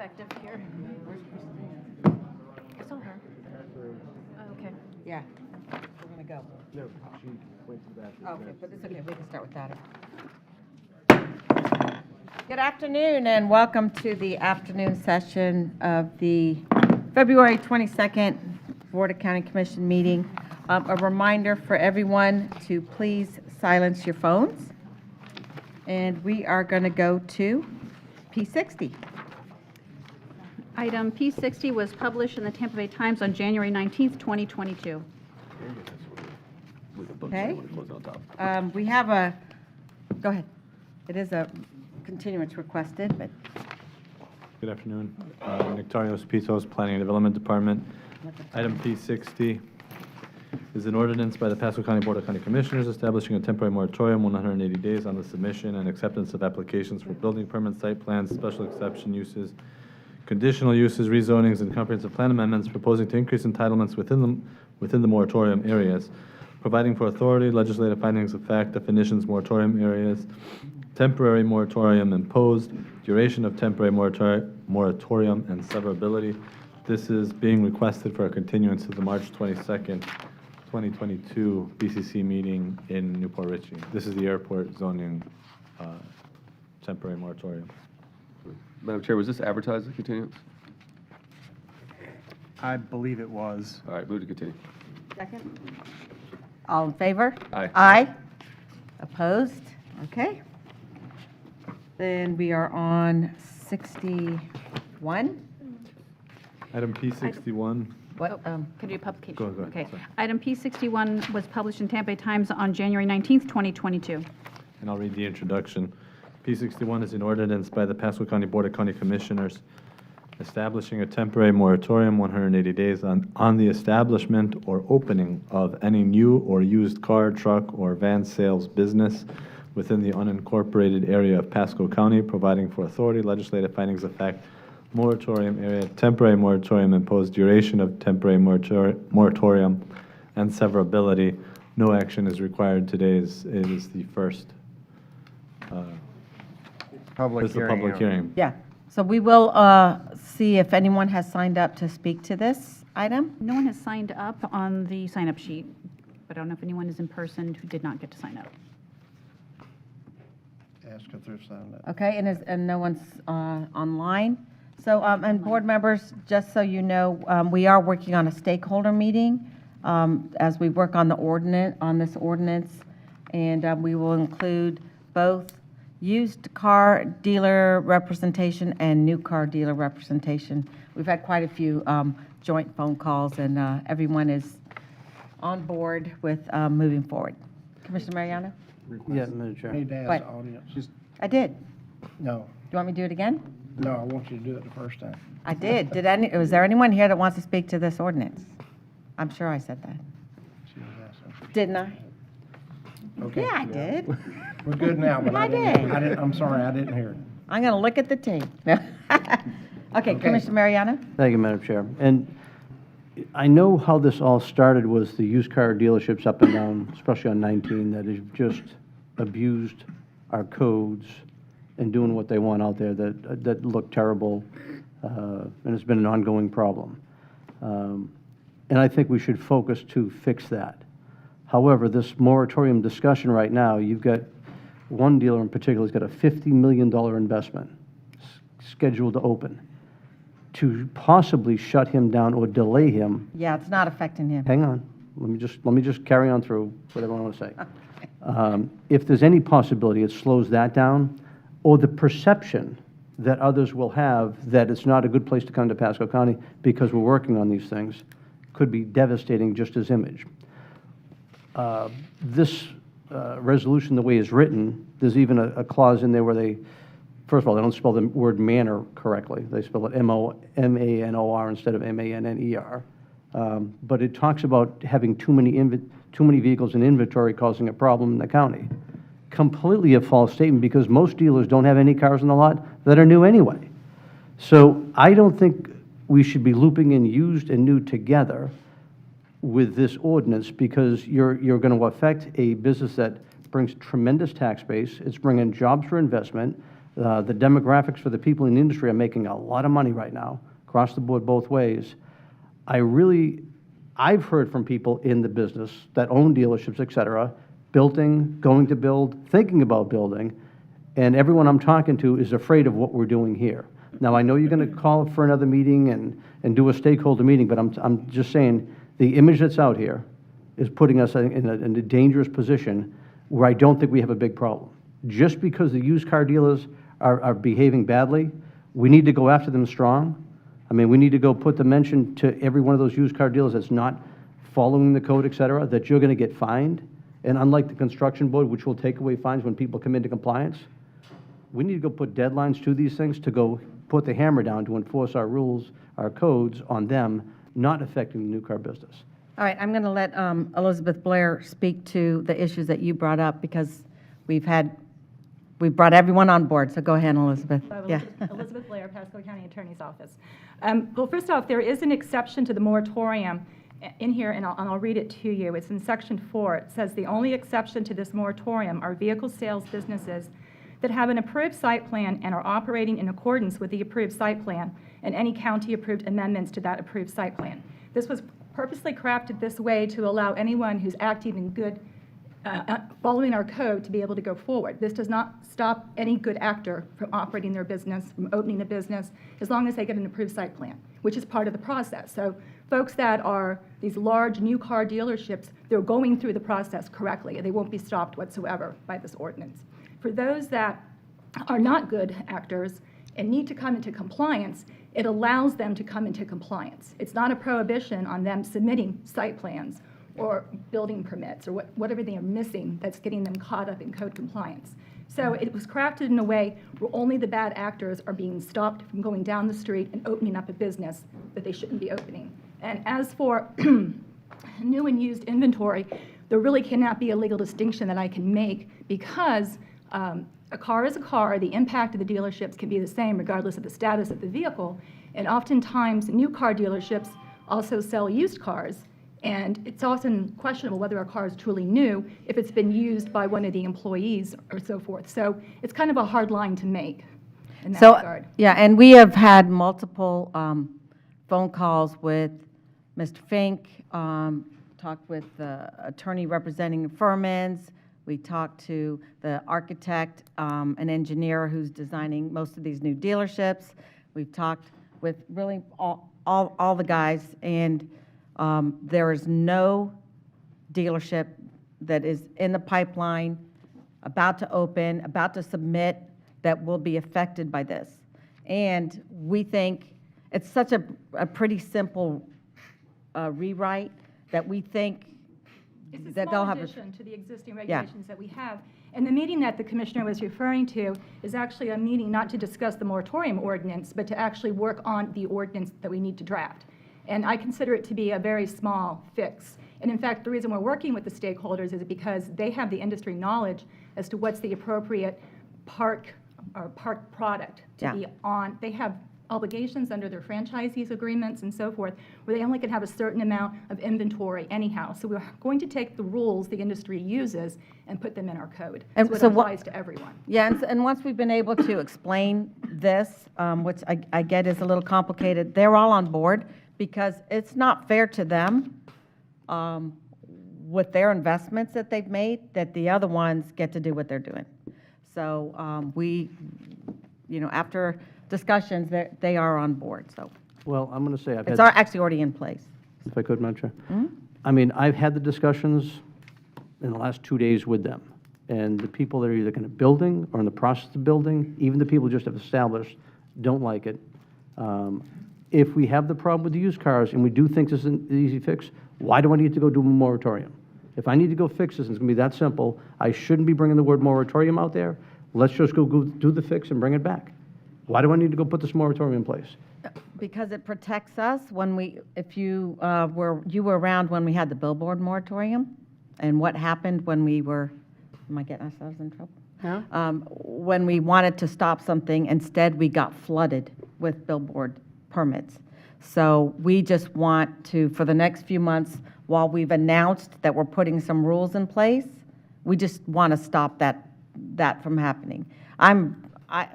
effective here. I saw her. Oh, okay. Yeah, we're going to go. No, she went to the bathroom. Okay, but it's okay, we can start with that. Good afternoon and welcome to the afternoon session of the February 22nd Board of County Commission meeting. A reminder for everyone to please silence your phones. And we are going to go to P60. Item P60 was published in the Tampa Bay Times on January 19th, 2022. Okay. We have a, go ahead. It is a continuance requested, but Good afternoon. Nectarios Pitos, Planning and Development Department. Item P60 is an ordinance by the Pasco County Board of County Commissioners establishing a temporary moratorium, 180 days, on the submission and acceptance of applications for building permits, site plans, special exception uses, conditional uses, rezonings, and comprehensive plan amendments, proposing to increase entitlements within the moratorium areas, providing for authority, legislative findings of fact, definitions, moratorium areas, temporary moratorium imposed, duration of temporary moratorium, and severability. This is being requested for a continuance to the March 22nd, 2022 BCC meeting in Newport Richey. This is the airport zoning temporary moratorium. Madam Chair, was this advertised as continuance? I believe it was. All right, move to continue. second. All in favor? Aye. Aye. Opposed? Okay. Then we are on 61. Item P61. What, Could you publication? Go ahead, Okay. sorry. Item P61 was published in Tampa Bay Times on January 19th, 2022. And I'll read the introduction. P61 is an ordinance by the Pasco County Board of County Commissioners establishing a temporary moratorium, 180 days, on the establishment or opening of any new or used car, truck, or van sales business within the unincorporated area of Pasco County, providing for authority, legislative findings of fact, moratorium area, temporary moratorium imposed, duration of temporary moratorium, and severability. No action is required. Today is the first Public hearing. public hearing. yeah. So we will see if anyone has signed up to speak to this item. No one has signed up on the sign-up sheet, but I don't know if anyone is in person who did not get to sign up. Ask if they're signed up. Okay, and no one's online. So, and board members, just so you know, we are working on a stakeholder meeting as we work on this ordinance, and we will include both used car dealer representation and new car dealer representation. We've had quite a few joint phone calls, and everyone is on board with moving forward. Commissioner Mariano? Yeah, Madam Chair. Need to What? ask the audience. I did. No, Do you want me to do it again? no, I want you to do it the first time. I did. Was there anyone here that wants to speak to this ordinance? I'm sure I said that. She was asking. Didn't I? Okay. Yeah, I did. We're good now, but I I didn't, did. I'm sorry, I didn't hear it. I'm going to look at the tape. Okay, Commissioner Mariano? Thank you, Madam Chair. And I know how this all started was the used car dealerships up and down, especially on 19, that have just abused our codes and doing what they want out there that look terrible, and it's been an ongoing problem. And I think we should focus to fix that. However, this moratorium discussion right now, you've got one dealer in particular who's got a $50 million investment scheduled to open. To possibly shut him down or delay him, Yeah, it's not affecting him. hang on, let me just carry on through whatever I want to say. If there's any possibility it slows that down, or the perception that others will have that it's not a good place to come to Pasco County because we're working on these things, could be devastating just as image. This resolution, the way it's written, there's even a clause in there where they, first of all, they don't spell the word manor correctly. They spell it M-A-N-O-R instead of M-A-N-N-E-R. But it talks about having too many vehicles in inventory causing a problem in the county. Completely a false statement because most dealers don't have any cars in the lot that are new anyway. So I don't think we should be looping in used and new together with this ordinance because you're going to affect a business that brings tremendous tax base. It's bringing jobs for investment. The demographics for the people in the industry are making a lot of money right now, across the board, both ways. I've heard from people in the business that own dealerships, et cetera, building, going to build, thinking about building, and everyone I'm talking to is afraid of what we're doing here. Now, I know you're going to call for another meeting and do a stakeholder meeting, but I'm just saying, the image that's out here is putting us in a dangerous position where I don't think we have a big problem. Just because the used car dealers are behaving badly, we need to go after them strong. I mean, we need to go put the mention to every one of those used car dealers that's not following the code, et cetera, that you're going to get fined. And unlike the construction board, which will take away fines when people come into compliance, we need to go put deadlines to these things to go put the hammer down to enforce our rules, our codes on them, not affecting the new car business. All right, I'm going to let Elizabeth Blair speak to the issues that you brought up, because we've brought everyone on board, so go ahead, Elizabeth. Yeah. Elizabeth Blair, Pasco County Attorney's Office. Well, first off, there is an exception to the moratorium in here, and I'll read it to you. It's in Section 4. It says, "The only exception to this moratorium are vehicle sales businesses that have an approved site plan and are operating in accordance with the approved site plan and any county-approved amendments to that approved site plan." This was purposely crafted this way to allow anyone who's acting in good, following our code, to be able to go forward. This does not stop any good actor from operating their business, from opening a business, as long as they get an approved site plan, which is part of the process. So folks that are these large new car dealerships, they're going through the process correctly, and they won't be stopped whatsoever by this ordinance. For those that are not good actors and need to come into compliance, it allows them to come into compliance. It's not a prohibition on them submitting site plans or building permits or whatever they are missing that's getting them caught up in code compliance. So it was crafted in a way where only the bad actors are being stopped from going down the street and opening up a business that they shouldn't be opening. And as for new and used inventory, there really cannot be a legal distinction that I can make, because a car is a car. The impact of the dealerships can be the same regardless of the status of the vehicle. And oftentimes, new car dealerships also sell used cars. And it's often questionable whether a car is truly new if it's been used by one of the employees or so forth. So it's kind of a hard line to make in that regard. Yeah, and we have had multiple phone calls with Mr. Fink, talked with the attorney representing Furman's. We talked to the architect, an engineer who's designing most of these new dealerships. We've talked with really all the guys, and there is no dealership that is in the pipeline, about to open, about to submit, that will be affected by this. And we think it's such a pretty simple rewrite that we think It's a that they'll small have addition to the existing regulations that we have. And the meeting that the commissioner was referring to is actually a meeting not to discuss the moratorium ordinance, but to actually work on the ordinance that we need to draft. And I consider it to be a very small fix. And in fact, the reason we're working with the stakeholders is because they have the industry knowledge as to what's the appropriate park product to be on. They have obligations under their franchisees agreements and so forth, where they only can have a certain amount of inventory anyhow. So we're going to take the rules the industry uses and put them in our code. And So it so what- applies to everyone. Yeah, and once we've been able to explain this, which I get is a little complicated, they're all on board, because it's not fair to them with their investments that they've made, that the other ones get to do what they're doing. So we, after discussions, they are on board, so. Well, I'm going to say, It's actually already in place. if I could, Madam Chair. I mean, I've had the discussions in the last 2 days with them, and the people that are either going to building or in the process of building, even the people who just have established, don't like it. If we have the problem with the used cars and we do think this is an easy fix, why do I need to go do a moratorium? If I need to go fix this, and it's going to be that simple, I shouldn't be bringing the word moratorium out there. Let's just go do the fix and bring it back. Why do I need to go put this moratorium in place? Because it protects us if you were around when we had the billboard moratorium, and what happened when we were, am I getting ourselves in trouble? When we wanted to stop something, instead we got flooded with billboard permits. So we just want to, for the next few months, while we've announced that we're putting some rules in place, we just want to stop that from happening.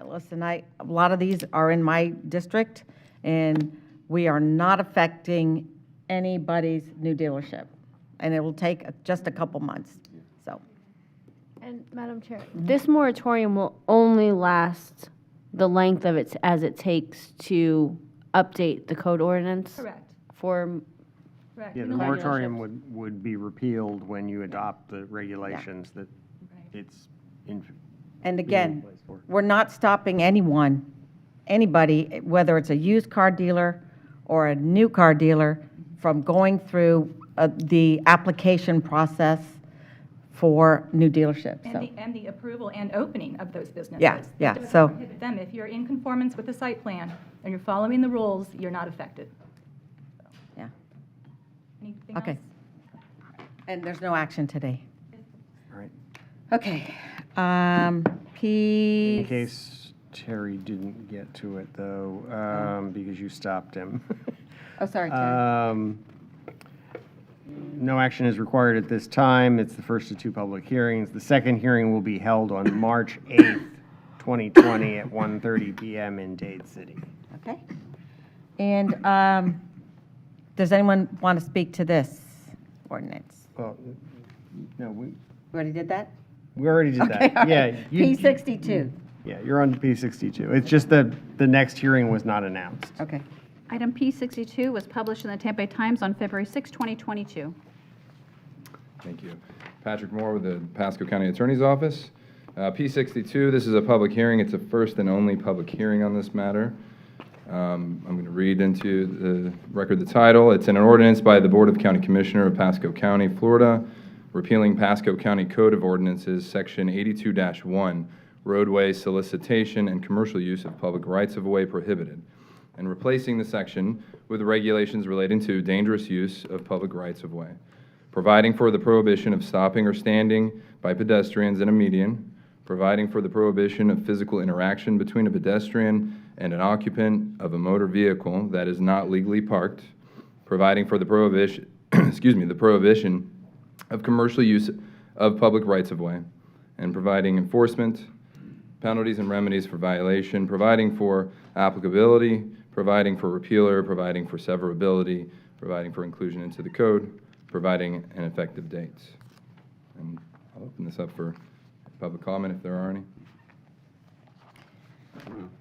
Listen, a lot of these are in my district, and we are not affecting anybody's new dealership. And it will take just a couple months, so. And Madam Chair, this moratorium will only last the length of it as it takes to update the code ordinance? Correct, For, correct. Yeah, the moratorium would be repealed when you adopt the regulations that it's in. And being again, in place for. we're not stopping anybody, whether it's a used car dealer or a new car dealer, from going through the application process for new dealerships, so. And the approval and opening of those businesses. Yeah, yeah, It doesn't so- prohibit them. If you're in conformance with the site plan and you're following the rules, you're not affected. Yeah. Anything else? Okay. And there's no action today. All right. Okay. In P, case Terry didn't get to it, though, because you stopped him. oh, sorry, Terry. No action is required at this time. It's the first of two public hearings. The second hearing will be held on March 8th, 2020 at 1:30 PM in Dade City. Okay. And does anyone want to speak to this ordinance? Well, no, we We already did that? already did Okay, that. all Yeah. right. you- P62. Yeah, you're on P62. It's just the next hearing was not announced. Okay. Item P62 was published in the Tampa Bay Times on February 6, 2022. Thank you. Patrick Moore with the Pasco County Attorney's Office. P62, this is a public hearing. It's a first and only public hearing on this matter. I'm going to read into the record the title. It's an ordinance by the Board of County Commissioner of Pasco County, Florida, repealing Pasco County Code of Ordinances, Section 82-1, roadway solicitation and commercial use of public rights-of-way prohibited, and replacing the section with regulations relating to dangerous use of public rights-of-way, providing for the prohibition of stopping or standing by pedestrians in a median, providing for the prohibition of physical interaction between a pedestrian and an occupant of a motor vehicle that is not legally parked, providing for the prohibition, the prohibition of commercial use of public rights-of-way, and providing enforcement, penalties and remedies for violation, providing for applicability, providing for repealer, providing for severability, providing for inclusion into the code, providing an effective date. And I'll open this up for public comment if there are any.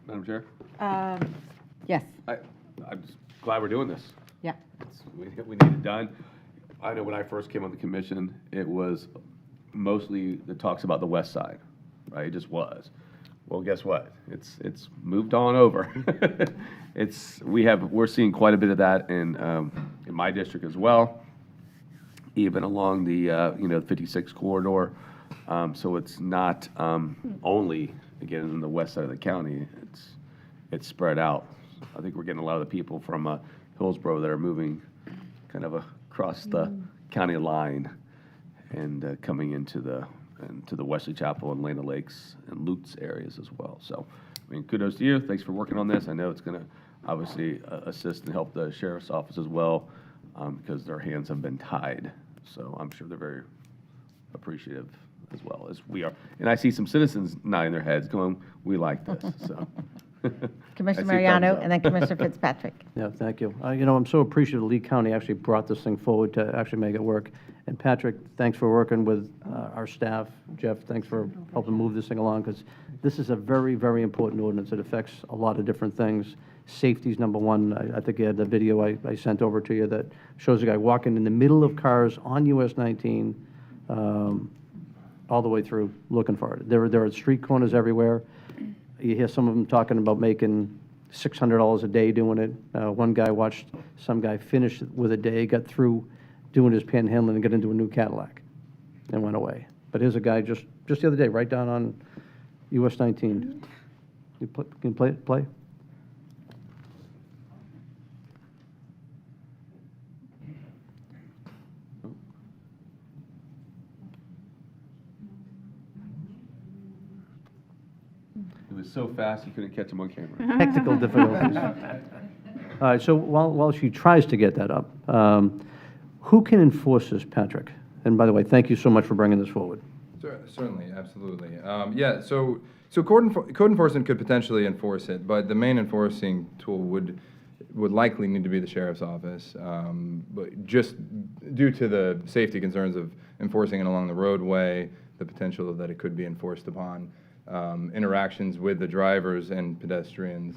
Madam Chair? Yes, I'm just glad we're doing this. yeah. We need it done. I know when I first came on the commission, it was mostly the talks about the west side, right? It just was. Well, guess what? It's moved on over. We're seeing quite a bit of that in my district as well, even along the 56 corridor. So it's not only again in the west side of the county. It's spread out. I think we're getting a lot of the people from Hillsborough that are moving kind of across the county line and coming into the Wesley Chapel and Lena Lakes and Lutz areas as well. So, I mean, kudos to you. Thanks for working on this. I know it's going to obviously assist and help the sheriff's office as well because their hands have been tied. So I'm sure they're very appreciative as well as we are. And I see some citizens nodding their heads going, we like this, so. Commissioner I see thumbs Mariano, up. and then Commissioner Fitzpatrick. Yeah, thank you. I'm so appreciative Lee County actually brought this thing forward to actually make it work. And Patrick, thanks for working with our staff. Jeff, thanks for helping move this thing along, because this is a very, very important ordinance. It affects a lot of different things. Safety's number one. I think you had the video I sent over to you that shows a guy walking in the middle of cars on US 19 all the way through looking for it. There are street corners everywhere. You hear some of them talking about making $600 a day doing it. One guy watched some guy finish with a day, got through doing his panhandling and got into a new Cadillac and went away. But here's a guy just the other day, right down on US 19. Can you play? It was so fast you couldn't catch him on camera. Technical difficulties. All right, so while she tries to get that up, who can enforce this, Patrick? And by the way, thank you so much for bringing this forward. Certainly, absolutely. Yeah, so So code enforcement could potentially enforce it, but the main enforcing tool would likely need to be the sheriff's office, but just due to the safety concerns of enforcing it along the roadway, the potential that it could be enforced upon interactions with the drivers and pedestrians.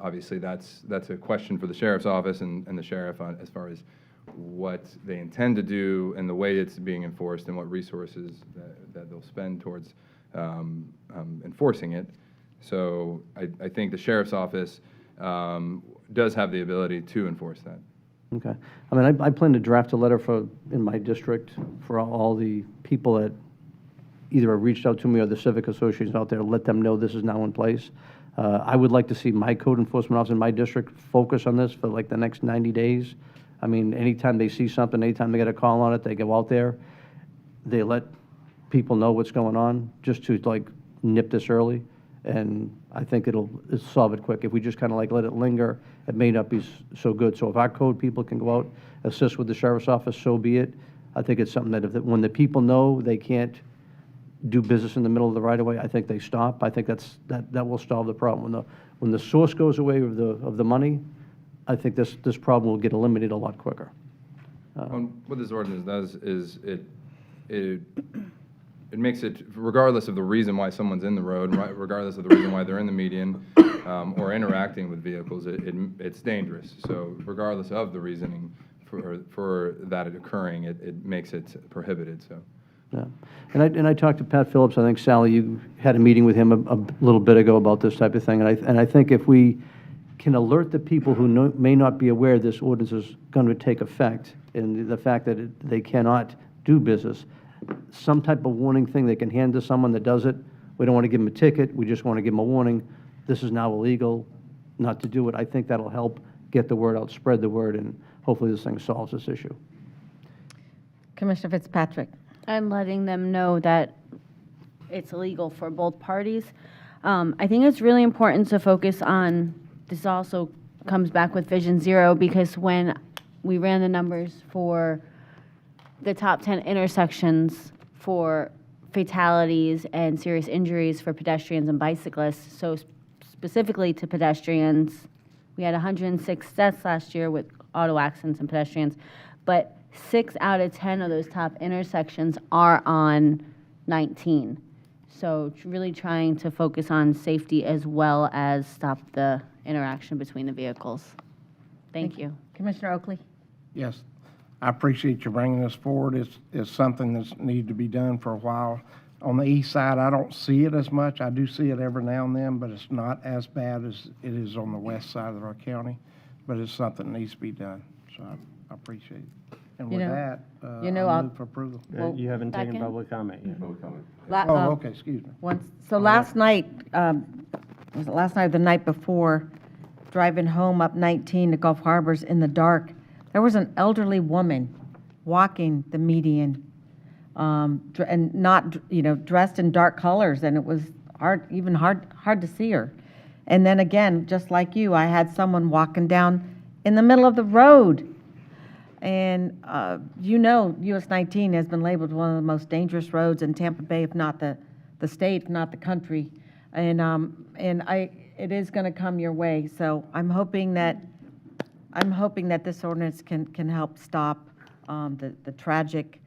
Obviously that's a question for the sheriff's office and the sheriff as far as what they intend to do and the way it's being enforced and what resources that they'll spend towards enforcing it. So I think the sheriff's office does have the ability to enforce that. Okay. I mean, I plan to draft a letter in my district for all the people that either have reached out to me or the civic associations out there, let them know this is now in place. I would like to see my code enforcement officer in my district focus on this for like the next 90 days. I mean, anytime they see something, anytime they get a call on it, they go out there, they let people know what's going on, just to like nip this early. And I think it'll solve it quick. If we just kind of like let it linger, it may not be so good. So if our code people can go out, assist with the sheriff's office, so be it. I think it's something that when the people know they can't do business in the middle of the right-of-way, I think they stop. I think that will solve the problem. When the source goes away of the money, I think this problem will get eliminated a lot quicker. What this ordinance does is it makes it, regardless of the reason why someone's in the road, regardless of the reason why they're in the median or interacting with vehicles, it's dangerous. So regardless of the reasoning for that occurring, it makes it prohibited. So. Yeah, and I talked to Pat Phillips. I think, Sally, you had a meeting with him a little bit ago about this type of thing. And I think if we can alert the people who may not be aware this ordinance is going to take effect, and the fact that they cannot do business, some type of warning thing they can hand to someone that does it. We don't want to give them a ticket. We just want to give them a warning. This is now illegal, not to do it. I think that'll help get the word out, spread the word, and hopefully this thing solves this issue. Commissioner Fitzpatrick. And letting them know that it's illegal for both parties. I think it's really important to focus on, this also comes back with Vision Zero, because when we ran the numbers for the top 10 intersections for fatalities and serious injuries for pedestrians and bicyclists, so specifically to pedestrians, we had 106 deaths last year with auto accidents and pedestrians, but 6 out of 10 of those top intersections are on 19. So really trying to focus on safety as well as stop the interaction between the vehicles. Thank you. Commissioner Oakley. Yes, I appreciate you bringing this forward. It's something that's needed to be done for a while. On the east side, I don't see it as much. I do see it every now and then, but it's not as bad as it is on the west side of our county. But it's something that needs to be done, so I appreciate it. And with that, I move for approval. You haven't taken Second. public comment yet. Oh, okay, excuse me. So last night, was it last night or the night before, driving home up 19 to Gulf Harbors in the dark, there was an elderly woman walking the median, and not, dressed in dark colors, and it was hard to see her. And then again, just like you, I had someone walking down in the middle of the road. And US 19 has been labeled one of the most dangerous roads in Tampa Bay, if not the state, if not the country. And it is going to come your way. So I'm hoping that this ordinance can help stop the tragic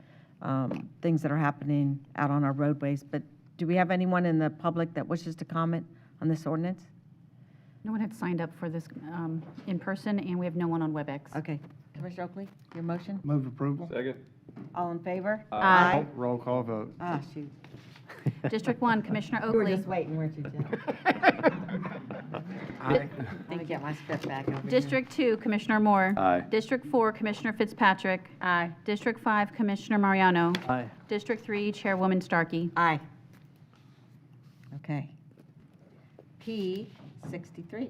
things that are happening out on our roadways. But do we have anyone in the public that wishes to comment on this ordinance? No one had signed up for this in person, and we have no one on WebEx. Okay. Commissioner Oakley, your motion? Move approval. Second. All in favor? Aye. Roll call vote. Ah, shoot. District 1, Commissioner You were Oakley. just waiting, weren't you, Jim? Let me get my script back over here. District 2, Commissioner Moore. Aye. District 4, Commissioner Fitzpatrick. Aye. District 5, Commissioner Mariano. Aye. District 3, Chairwoman Starkey. Aye. Okay. P63.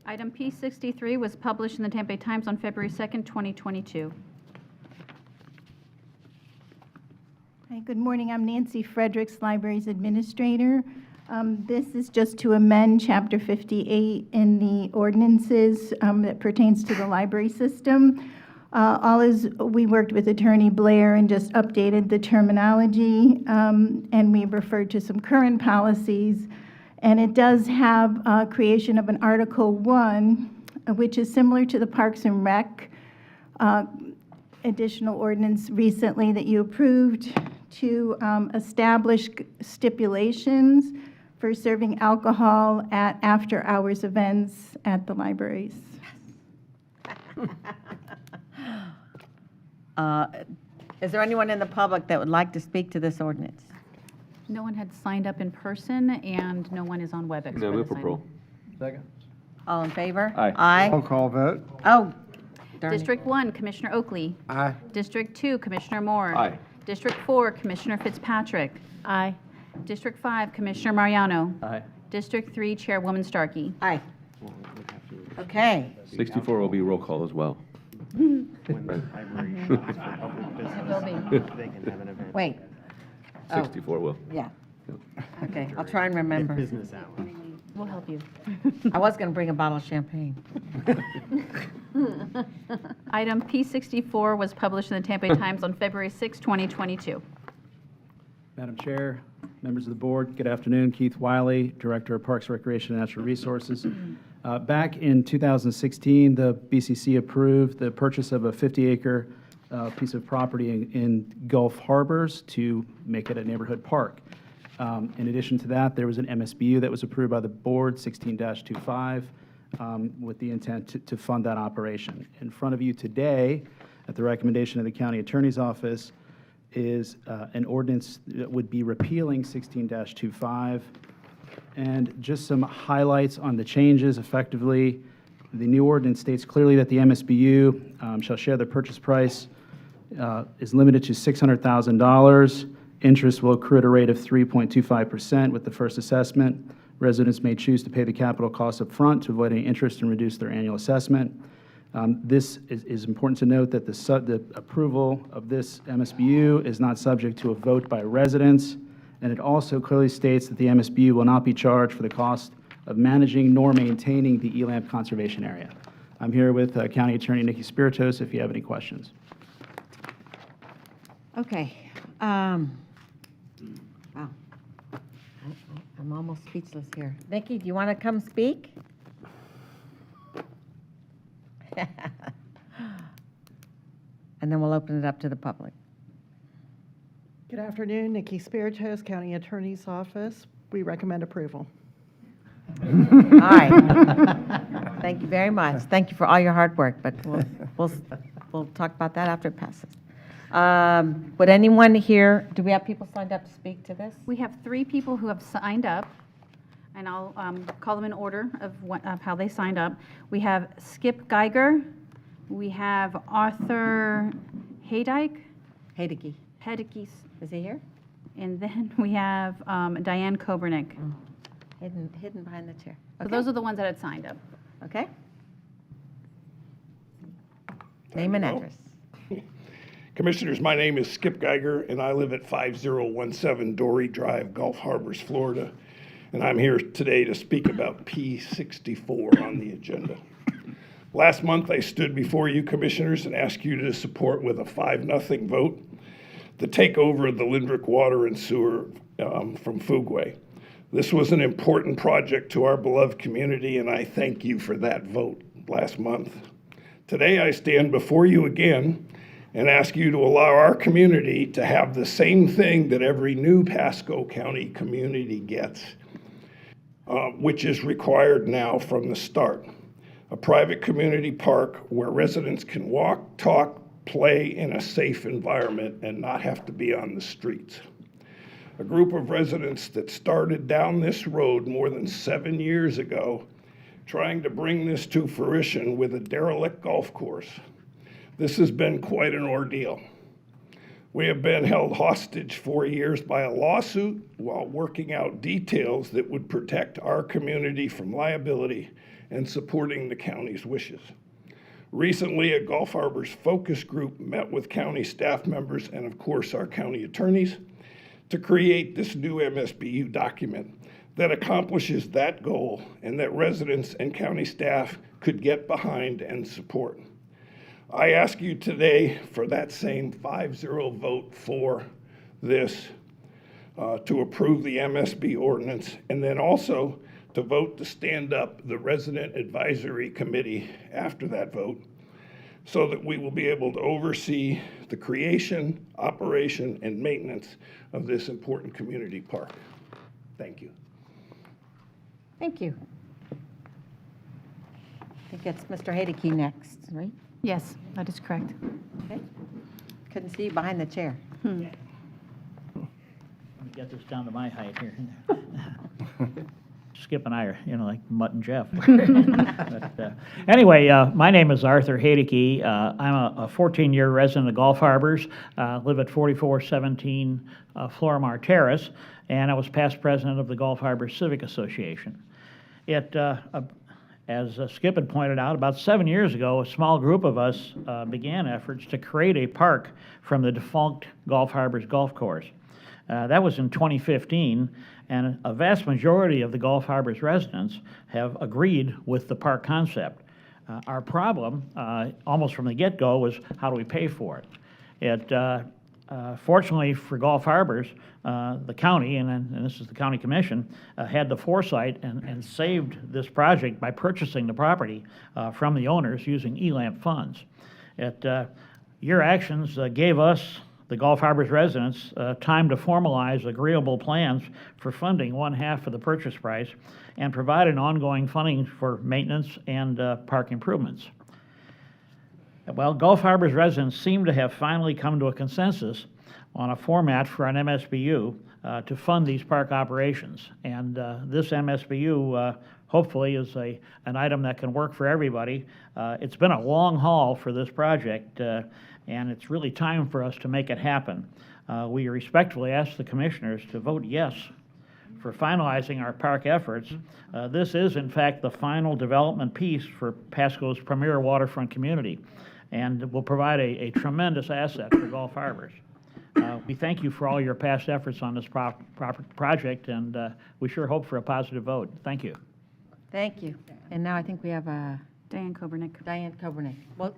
Item P63 was published in the Tampa Bay Times on February 2nd, 2022. Hi, good morning. I'm Nancy Fredericks, Libraries Administrator. This is just to amend Chapter 58 in the ordinances that pertains to the library system. All is, we worked with Attorney Blair and just updated the terminology, and we referred to some current policies. And it does have creation of an Article 1, which is similar to the Parks and Rec additional ordinance recently that you approved to establish stipulations for serving alcohol at after-hours events at the libraries. Is there anyone in the public that would like to speak to this ordinance? No one had signed up in person, and no one is on WebEx. No, for move this for item. Second. All in favor? Aye. Roll call vote. Oh, darn it. District 1, Commissioner Oakley. Aye. District 2, Commissioner Moore. Aye. District 4, Commissioner Fitzpatrick. Aye. District 5, Commissioner Mariano. Aye. District 3, Chairwoman Starkey. Aye. Okay. 64 will be roll call as well. When the library shuts for public business, they can have an event. Wait. Oh, 64 will. yeah. Okay, I'll try and remember. Business hour. We'll help you. I was going to bring a bottle of champagne. Item P64 was published in the Tampa Bay Times on February 6, 2022. Madam Chair, members of the board, good afternoon. Keith Wiley, Director of Parks, Recreation, and Natural Resources. Back in 2016, the BCC approved the purchase of a 50-acre piece of property in Gulf Harbors to make it a neighborhood park. In addition to that, there was an MSBU that was approved by the board, 16-25, with the intent to fund that operation. In front of you today, at the recommendation of the County Attorney's Office, is an ordinance that would be repealing 16-25. And just some highlights on the changes. Effectively, the new ordinance states clearly that the MSBU shall share the purchase price is limited to $600,000. Interest will accrue at a rate of 3.25% with the first assessment. Residents may choose to pay the capital costs up front to avoid any interest and reduce their annual assessment. This is important to note that the approval of this MSBU is not subject to a vote by residents, and it also clearly states that the MSBU will not be charged for the cost of managing nor maintaining the ELAMP conservation area. I'm here with County Attorney Nikki Spiritos if you have any questions. Okay. Wow. I'm almost speechless here. Nikki, do you want to come speak? And then we'll open it up to the public. Good afternoon, Nikki Spiritos, County Attorney's Office. We recommend approval. All right. Thank you very much. Thank you for all your hard work, but we'll talk about that after it passes. Would anyone here, do we have people signed up to speak to this? We have 3 people who have signed up, and I'll call them in order of how they signed up. We have Skip Geiger. We have Arthur Haydyke. Hedeke. Hedeke. Is he here? And then we have Diane Kobernick. Hidden behind the chair. So Okay. those are the ones that had signed up. Okay. Name and address. Commissioners, my name is Skip Geiger, and I live at 5017 Dory Drive, Gulf Harbors, Florida. And I'm here today to speak about P64 on the agenda. Last month, I stood before you, Commissioners, and asked you to support with a 5-0 vote the takeover of the Lindrick Water and Sewer from Fuguay. This was an important project to our beloved community, and I thank you for that vote last month. Today, I stand before you again and ask you to allow our community to have the same thing that every new Pasco County community gets, which is required now from the start. A private community park where residents can walk, talk, play in a safe environment and not have to be on the streets. A group of residents that started down this road more than 7 years ago, trying to bring this to fruition with a derelict golf course. This has been quite an ordeal. We have been held hostage 4 years by a lawsuit while working out details that would protect our community from liability and supporting the county's wishes. Recently, a Gulf Harbors focus group met with county staff members and, of course, our county attorneys to create this new MSBU document that accomplishes that goal and that residents and county staff could get behind and support. I ask you today for that same 5-0 vote for this, to approve the MSB ordinance, and then also to vote to stand up the Resident Advisory Committee after that vote, so that we will be able to oversee the creation, operation, and maintenance of this important community park. Thank you. Thank you. I think it's Mr. Hadeke next, right? Yes, that is correct. Okay. Couldn't see you behind the chair. Let me get this down to my height here. Skip and I are, like Mutt and Jeff. But, anyway, my name is Arthur Hadeke. I'm a 14-year resident of Gulf Harbors, live at 4417 Florimar Terrace, and I was past president of the Gulf Harbors Civic Association. As Skip had pointed out, about 7 years ago, a small group of us began efforts to create a park from the defunct Gulf Harbors Golf Course. That was in 2015, and a vast majority of the Gulf Harbors residents have agreed with the park concept. Our problem, almost from the get-go, was how do we pay for it? Fortunately for Gulf Harbors, the county, and this is the county commission, had the foresight and saved this project by purchasing the property from the owners using ELAMP funds. Your actions gave us, the Gulf Harbors residents, time to formalize agreeable plans for funding one half of the purchase price and provide an ongoing funding for maintenance and park improvements. Well, Gulf Harbors residents seem to have finally come to a consensus on a format for an MSBU to fund these park operations. And this MSBU hopefully is an item that can work for everybody. It's been a long haul for this project, and it's really time for us to make it happen. We respectfully ask the commissioners to vote yes for finalizing our park efforts. This is, in fact, the final development piece for Pasco's premier waterfront community, and will provide a tremendous asset for Gulf Harbors. We thank you for all your past efforts on this project, and we sure hope for a positive vote. Thank you. Thank you. And now I think we have Diane Kobernick. Diane Kobernick. Well,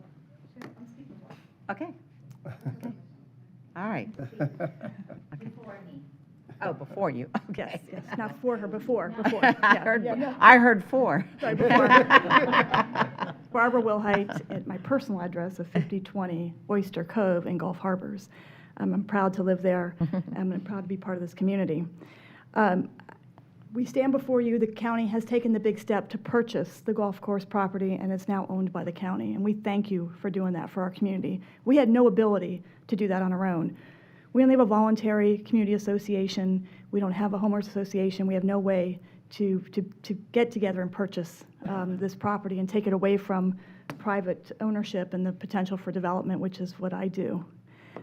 okay. Okay. All right. Okay. Oh, before you. Okay. Yes, not for her, before. I heard four. Sorry, before. Barbara Wilhite at my personal address of 5020 Oyster Cove in Gulf Harbors. I'm proud to live there, and I'm proud to be part of this community. We stand before you. The county has taken the big step to purchase the golf course property, and it's now owned by the county, and we thank you for doing that for our community. We had no ability to do that on our own. We only have a voluntary community association. We don't have a homeowners association. We have no way to get together and purchase this property and take it away from private ownership and the potential for development, which is what I do.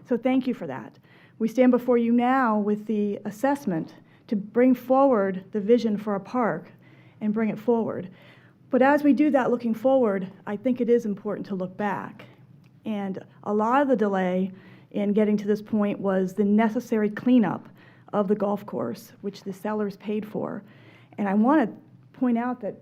So thank you for that. We stand before you now with the assessment to bring forward the vision for a park and bring it forward. But as we do that looking forward, I think it is important to look back. And a lot of the delay in getting to this point was the necessary cleanup of the golf course, which the sellers paid for. And I want to point out that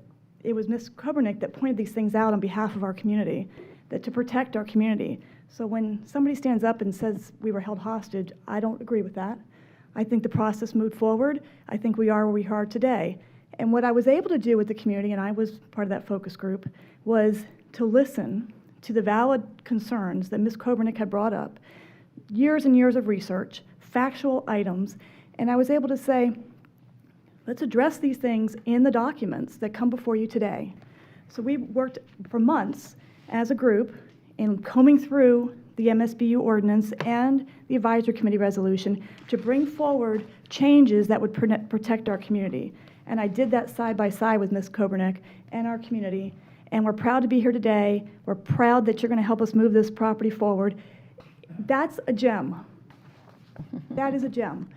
it was Ms. Kobernick that pointed these things out on behalf of our community, that to protect our community. So when somebody stands up and says we were held hostage, I don't agree with that. I think the process moved forward. I think we are where we are today. And what I was able to do with the community, and I was part of that focus group, was to listen to the valid concerns that Ms. Kobernick had brought up, years and years of research, factual items, and I was able to say, let's address these things in the documents that come before you today. So we worked for months as a group in combing through the MSBU ordinance and the advisory committee resolution to bring forward changes that would protect our community. And I did that side by side with Ms. Kobernick and our community. And we're proud to be here today. We're proud that you're going to help us move this property forward. That's a gem. That is a gem.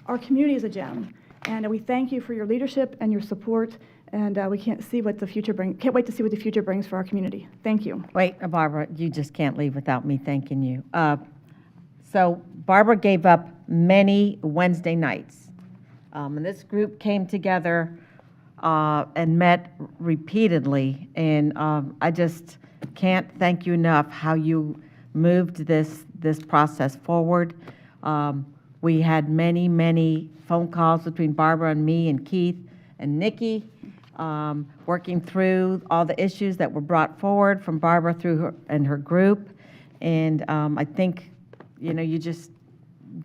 Our community is a gem. And we thank you for your leadership and your support. And we can't wait to see what the future brings for our community. Thank you. Wait, Barbara, you just can't leave without me thanking you. So Barbara gave up many Wednesday nights. And this group came together and met repeatedly. And I just can't thank you enough how you moved this process forward. We had many, many phone calls between Barbara and me and Keith and Nikki, working through all the issues that were brought forward from Barbara through her and her group. And I think, you just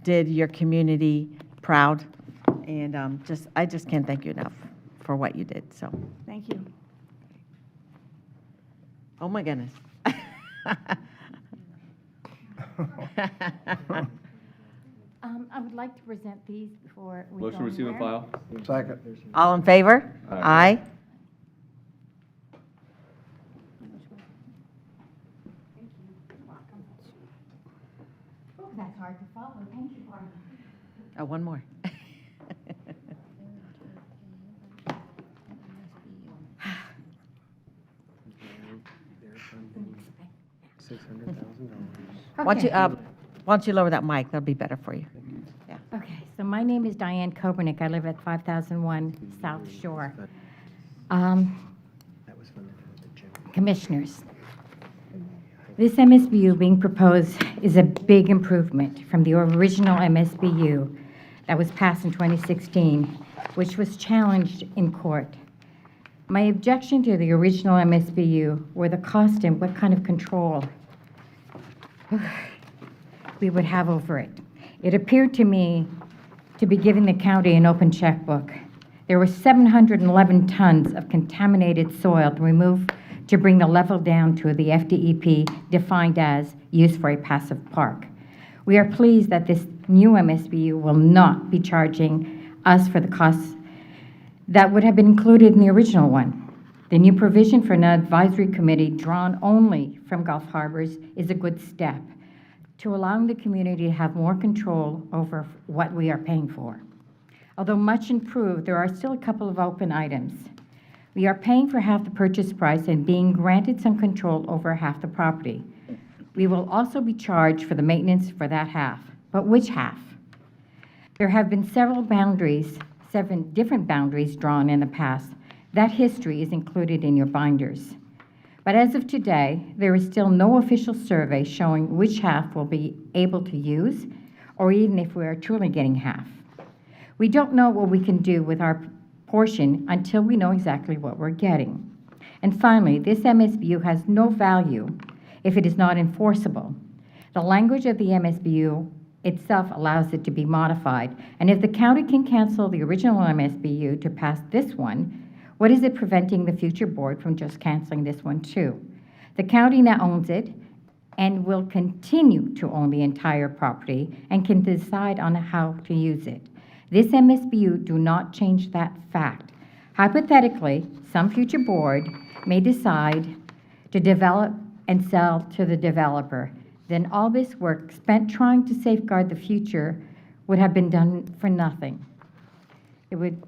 did your community proud. And I just can't thank you enough for what you did, so. Thank you. Oh, my goodness. I would like to present these before we go Motion received and anywhere. file. Second. All in favor? Aye. Oh, that's hard to follow. Thank you, Barbara. Oh, one more. Why don't you lower that mic? That'll be better for you. Yeah. Okay, so my name is Diane Kobernick. I live at 5001 South Shore. Commissioners, this MSBU being proposed is a big improvement from the original MSBU that was passed in 2016, which was challenged in court. My objection to the original MSBU were the cost and what kind of control we would have over it. It appeared to me to be giving the county an open checkbook. There were 711 tons of contaminated soil to remove to bring the level down to the FDEP defined as use for a passive park. We are pleased that this new MSBU will not be charging us for the costs that would have been included in the original one. The new provision for an advisory committee drawn only from Gulf Harbors is a good step to allowing the community to have more control over what we are paying for. Although much improved, there are still a couple of open items. We are paying for half the purchase price and being granted some control over half the property. We will also be charged for the maintenance for that half. But which half? There have been seven different boundaries drawn in the past. That history is included in your binders. But as of today, there is still no official survey showing which half we'll be able to use, or even if we are truly getting half. We don't know what we can do with our portion until we know exactly what we're getting. And finally, this MSBU has no value if it is not enforceable. The language of the MSBU itself allows it to be modified, and if the county can cancel the original MSBU to pass this one, what is it preventing the future board from just canceling this one too? The county now owns it and will continue to own the entire property and can decide on how to use it. This MSBU do not change that fact. Hypothetically, some future board may decide to develop and sell to the developer. Then all this work spent trying to safeguard the future would have been done for nothing. It would,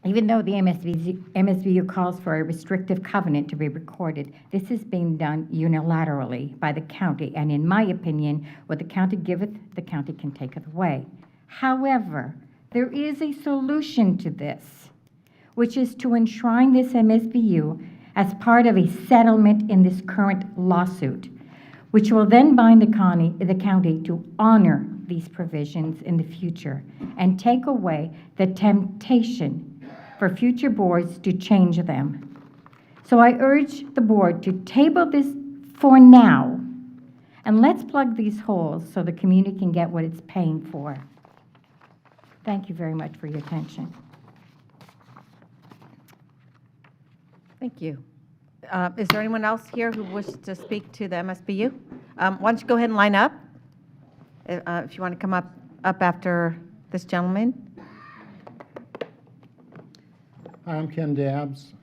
even though the MSBU calls for a restrictive covenant to be recorded, this is being done unilaterally by the county, and in my opinion, what the county giveth, the county can taketh away. However, there is a solution to this, which is to enshrine this MSBU as part of a settlement in this current lawsuit, which will then bind the county to honor these provisions in the future and take away the temptation for future boards to change them. So I urge the board to table this for now, and let's plug these holes so the community can get what it's paying for. Thank you very much for your attention. Thank you. Is there anyone else here who wishes to speak to the MSBU? Why don't you go ahead and line up, if you want to come up after this gentleman. Hi, I'm Ken Dabbs.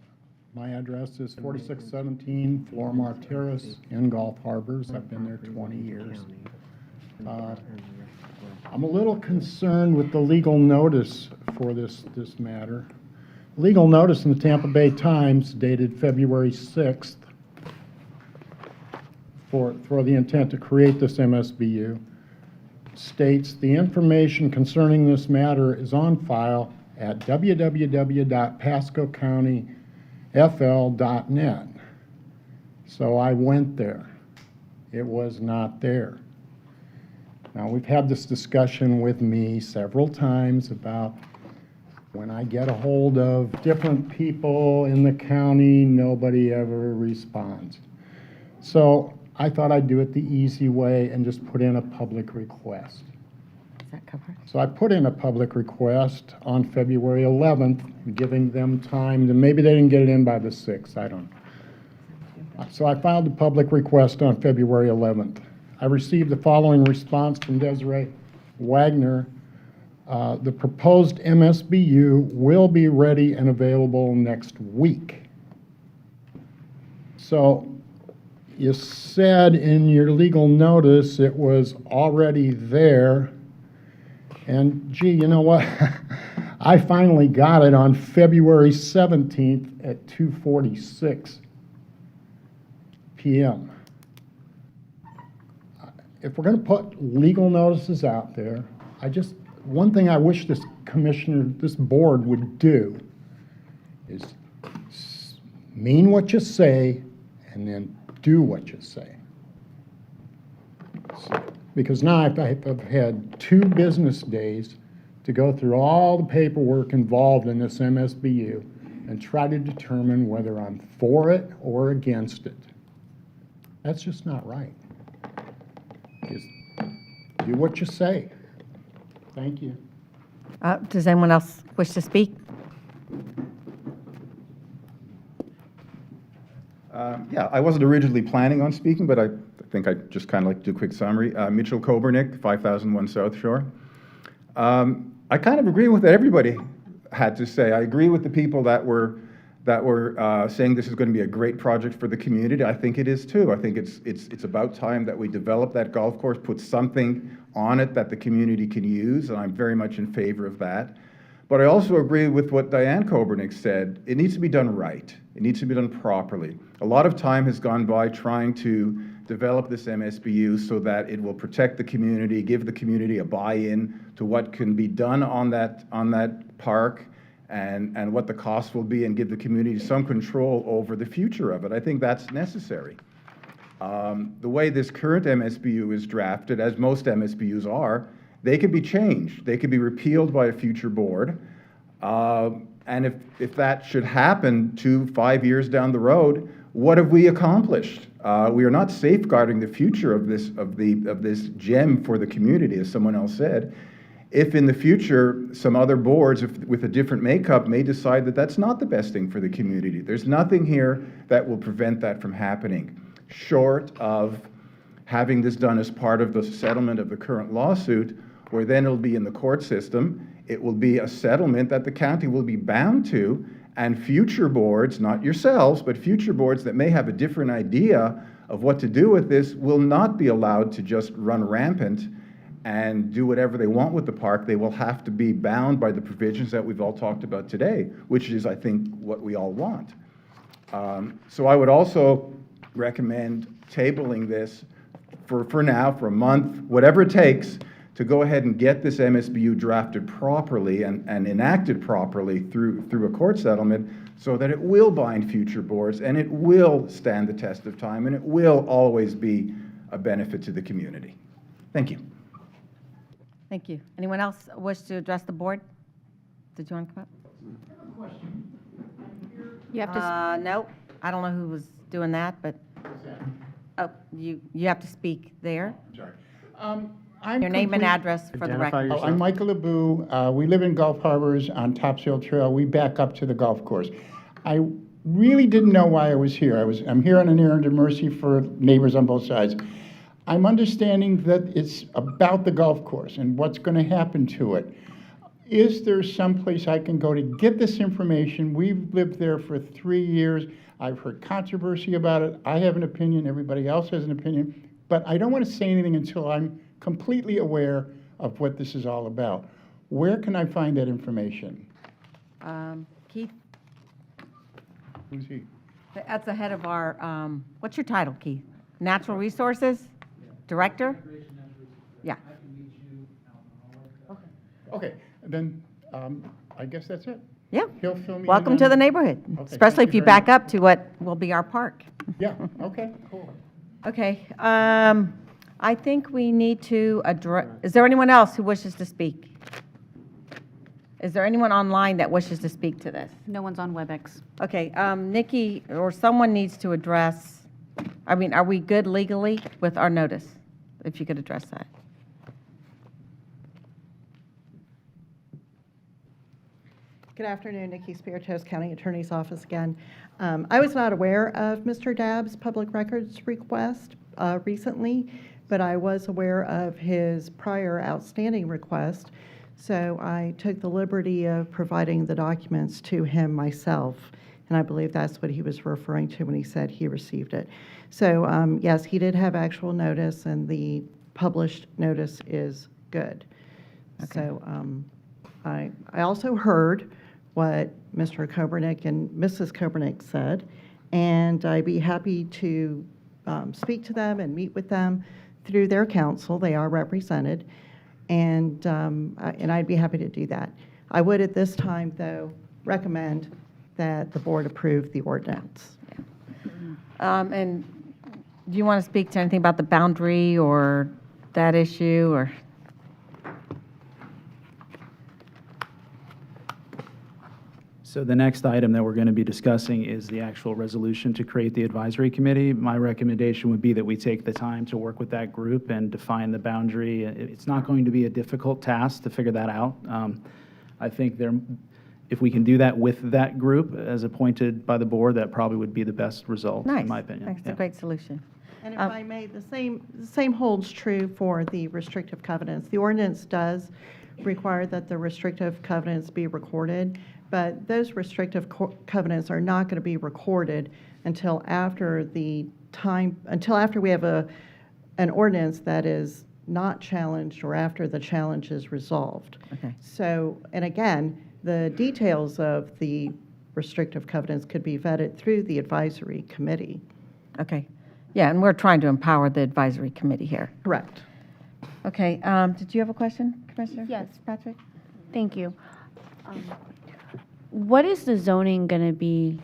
My address is 4617 Florimar Terrace in Gulf Harbors. I've been there 20 years. I'm a little concerned with the legal notice for this matter. Legal notice in the Tampa Bay Times dated February 6th for the intent to create this MSBU states the information concerning this matter is on file at www.pascocountyfl.net. So I went there. It was not there. Now, we've had this discussion with me several times about when I get a hold of different people in the county, nobody ever responds. So I thought I'd do it the easy way and just put in a public request. Does that cover it? So I put in a public request on February 11th, giving them time to, maybe they didn't get it in by the 6th, I don't know. So I filed a public request on February 11th. I received the following response from Desiree Wagner. The proposed MSBU will be ready and available next week. So you said in your legal notice it was already there. And gee, you know what? I finally got it on February 17th at 2:46 p.m. If we're going to put legal notices out there, one thing I wish this board would do is mean what you say and then do what you say. Because now I've had 2 business days to go through all the paperwork involved in this MSBU and try to determine whether I'm for it or against it. That's just not right. Just do what you say. Thank you. Does anyone else wish to speak? Yeah, I wasn't originally planning on speaking, but I think I'd just kind of like to do a quick summary. Mitchell Kobernick, 5001 South Shore. I kind of agree with what everybody had to say. I agree with the people that were saying this is going to be a great project for the community. I think it is too. I think it's about time that we develop that golf course, put something on it that the community can use, and I'm very much in favor of that. But I also agree with what Diane Kobernick said. It needs to be done right. It needs to be done properly. A lot of time has gone by trying to develop this MSBU so that it will protect the community, give the community a buy-in to what can be done on that park and what the cost will be, and give the community some control over the future of it. I think that's necessary. The way this current MSBU is drafted, as most MSBUs are, they could be changed. They could be repealed by a future board. And if that should happen 2-5 years down the road, what have we accomplished? We are not safeguarding the future of this gem for the community, as someone else said. If in the future some other boards with a different makeup may decide that that's not the best thing for the community, there's nothing here that will prevent that from happening, short of having this done as part of the settlement of the current lawsuit, where then it'll be in the court system. It will be a settlement that the county will be bound to, and future boards, not yourselves, but future boards that may have a different idea of what to do with this will not be allowed to just run rampant and do whatever they want with the park. They will have to be bound by the provisions that we've all talked about today, which is, I think, what we all want. So I would also recommend tabling this for now, for a month, whatever it takes, to go ahead and get this MSBU drafted properly and enacted properly through a court settlement, so that it will bind future boards and it will stand the test of time and it will always be a benefit to the community. Thank you. Thank you. Anyone else wish to address the board? Did you want to come up? You have to. No, I don't know who was doing that, but, oh, you have to speak there. Sorry. Your name and address for the record. Oh, I'm Michael Msbu. We live in Gulf Harbors on Topsail Trail. We back up to the golf course. I really didn't know why I was here. I'm here on an errand of mercy for neighbors on both sides. I'm understanding that it's about the golf course and what's going to happen to it. Is there some place I can go to get this information? We've lived there for 3 years. I've heard controversy about it. I have an opinion. Everybody else has an opinion. But I don't want to say anything until I'm completely aware of what this is all about. Where can I find that information? Keith? Who's he? That's the head of our, what's your title, Keith? Natural Resources? Director? Yeah. Okay, then I guess that's it. Yeah. He'll fill me in Welcome to on- the neighborhood, Okay, especially thank if you you very back up to what will be our park. Yeah, okay, cool. Okay, I think we need to address, is there anyone else who wishes to speak? Is there anyone online that wishes to speak to this? No one's on WebEx. Okay, Nikki, or someone needs to address, I mean, are we good legally with our notice? If you could address that. Good afternoon, Nikki Spiritos, County Attorney's Office again. I was not aware of Mr. Dabb's public records request recently, but I was aware of his prior outstanding request, so I took the liberty of providing the documents to him myself, and I believe that's what he was referring to when he said he received it. So, yes, he did have actual notice, and the published notice is good. So I also heard what Mr. Kobernick and Mrs. Kobernick said, and I'd be happy to speak to them and meet with them through their counsel. They are represented, and I'd be happy to do that. I would at this time, though, recommend that the board approve the ordinance. And do you want to speak to anything about the boundary or that issue, or? So the next item that we're going to be discussing is the actual resolution to create the advisory committee. My recommendation would be that we take the time to work with that group and define the boundary. It's not going to be a difficult task to figure that out. I think if we can do that with that group as appointed by the board, that probably would be the best result, Nice. in my opinion. That's Yeah. a great solution. And if I may, the same holds true for the restrictive covenants. The ordinance does require that the restrictive covenants be recorded, but those restrictive covenants are not going to be recorded until after we have an ordinance that is not challenged or after the challenge is resolved. Okay. So, and again, the details of the restrictive covenants could be vetted through the advisory committee. Okay. Yeah, and we're trying to empower the advisory committee here. Correct. Okay, did you have a question, Commissioner? Yes. Patrick? Thank you. What is the zoning going to be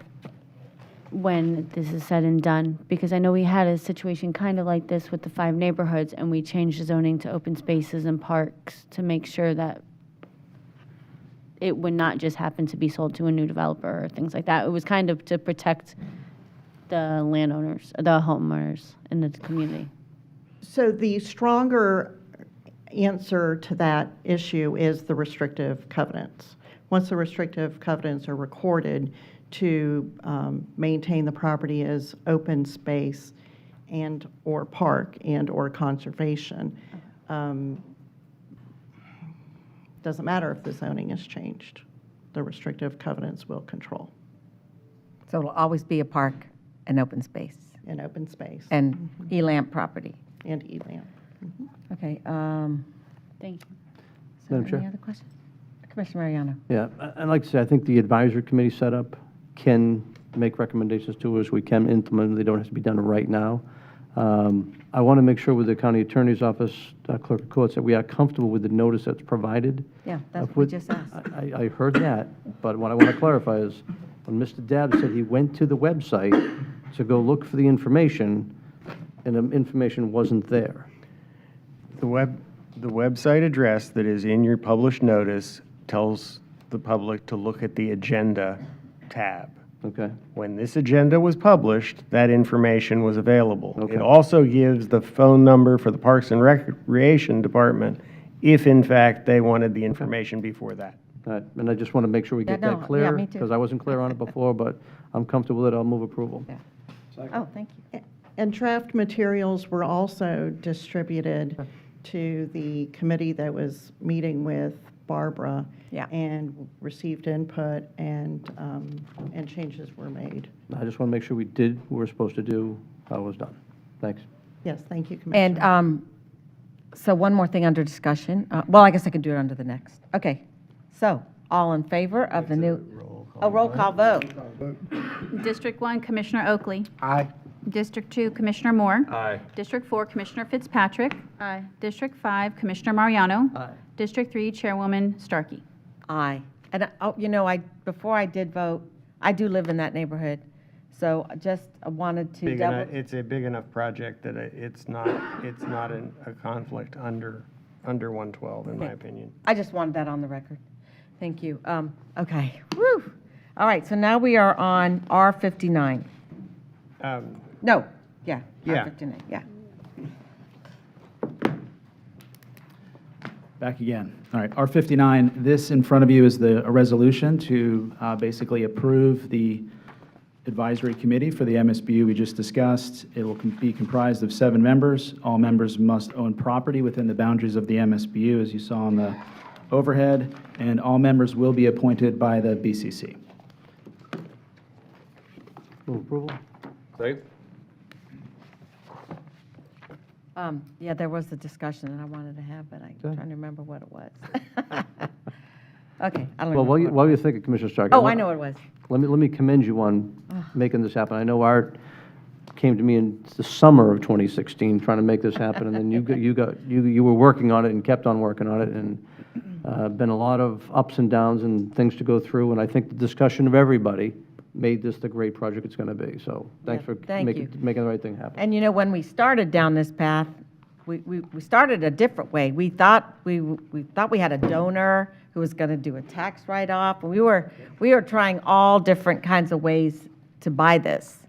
when this is said and done? Because I know we had a situation kind of like this with the 5 neighborhoods, and we changed the zoning to open spaces and parks to make sure that it would not just happen to be sold to a new developer or things like that. It was kind of to protect the landowners, the homeowners in the community. So the stronger answer to that issue is the restrictive covenants. Once the restrictive covenants are recorded to maintain the property as open space and or park and or conservation, doesn't matter if the zoning is changed. The restrictive covenants will control. So it'll always be a park and open space? And open space. And ELAMP property? And ELAMP. Okay. Thank you. Madam Chair? Any other questions? Commissioner Mariano? Yeah, I'd like to say, I think the advisory committee setup can make recommendations to us. We can implement them. They don't have to be done right now. I want to make sure with the county attorney's office, clerk of courts, that we are comfortable with the notice that's provided. Yeah, that's what we just asked. I heard that, but what I want to clarify is, when Mr. Dabb said he went to the website to go look for the information, and the information wasn't there. The website address that is in your published notice tells the public to look at the agenda tab. Okay. When this agenda was published, that information was available. Okay. It also gives the phone number for the Parks and Recreation Department if, in fact, they wanted the information before that. And I just want to make sure we get Yeah, no, that clear. yeah, me too. Because I wasn't clear on it before, but I'm comfortable with it. I'll move approval. Oh, thank you. And draft materials were also distributed to the committee that was meeting with Barbara. Yeah. And received input, and changes were made. I just want to make sure we did what we're supposed to do, how it was done. Thanks. Yes, thank you, Commissioner. And so one more thing under discussion. Well, I guess I could do it under the next. Okay. So, all in favor of the new? Roll call vote. District 1, Commissioner Oakley. Aye. District 2, Commissioner Moore. Aye. District 4, Commissioner Fitzpatrick. Aye. District 5, Commissioner Mariano. Aye. District 3, Chairwoman Starkey. Aye. And, before I did vote, I do live in that neighborhood, so I just wanted to double. It's a big enough project that it's not a conflict under 112, in my opinion. I just wanted that on the record. Thank you. Okay, whew. All right, so now we are on R59. No, yeah, Yeah. R59, yeah. Back again. All right, R59, this in front of you is a resolution to basically approve the advisory committee for the MSBU we just discussed. It will be comprised of 7 members. All members must own property within the boundaries of the MSBU, as you saw on the overhead, and all members will be appointed by the BCC. Move approval? Second? Yeah, there was a discussion that I wanted to have, but I'm Okay. trying to remember what it was. Okay, I don't Well, remember. while you're thinking, Commissioner Starkey. Oh, I know what it was. Let me commend you on making this happen. I know Art came to me in the summer of 2016 trying to make this happen, and then you were working on it and kept on working on it, and been a lot of ups and downs and things to go through, and I think the discussion of everybody made this the great project it's going to be. So thanks for thank you. making the right thing happen. And when we started down this path, we started a different way. We thought we had a donor who was going to do a tax write-off. We were trying all different kinds of ways to buy this.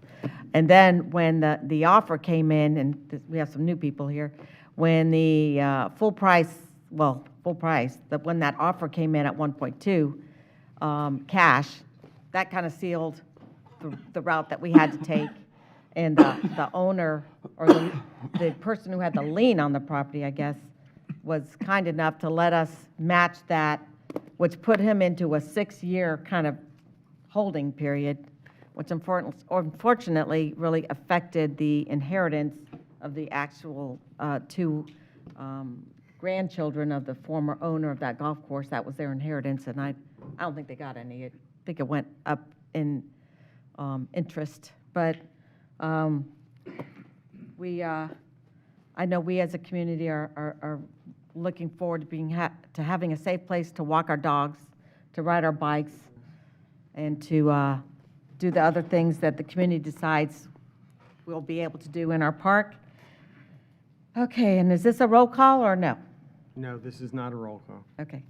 And then when the offer came in, and we have some new people here, when the full price, when that offer came in at 1.2 cash, that kind of sealed the route that we had to take. And the owner, or the person who had the lien on the property, I guess, was kind enough to let us match that, which put him into a 6-year kind of holding period, which unfortunately really affected the inheritance of the actual 2 grandchildren of the former owner of that golf course. That was their inheritance, and I don't think they got any. I think it went up in interest. But I know we as a community are looking forward to having a safe place to walk our dogs, to ride our bikes, and to do the other things that the community decides we'll be able to do in our park. Okay, and is this a roll call or no? No, this is not a roll call. Okay.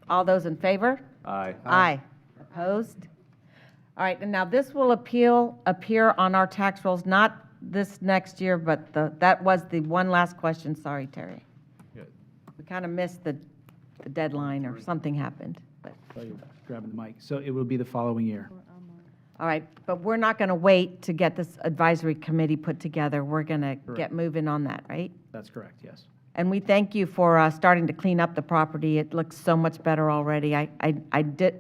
All those in favor? Aye. Aye. Opposed? All right, and now this will appear on our tax rolls, not this next year, but that was the one last question. Sorry, Terry. Good. We kind of missed the deadline, or something happened. But So you're grabbing the mic. So it will be the following year. all right, but we're not going to wait to get this advisory committee put together. We're going to get moving on that, right? That's correct, yes. And we thank you for starting to clean up the property. It looks so much better already. I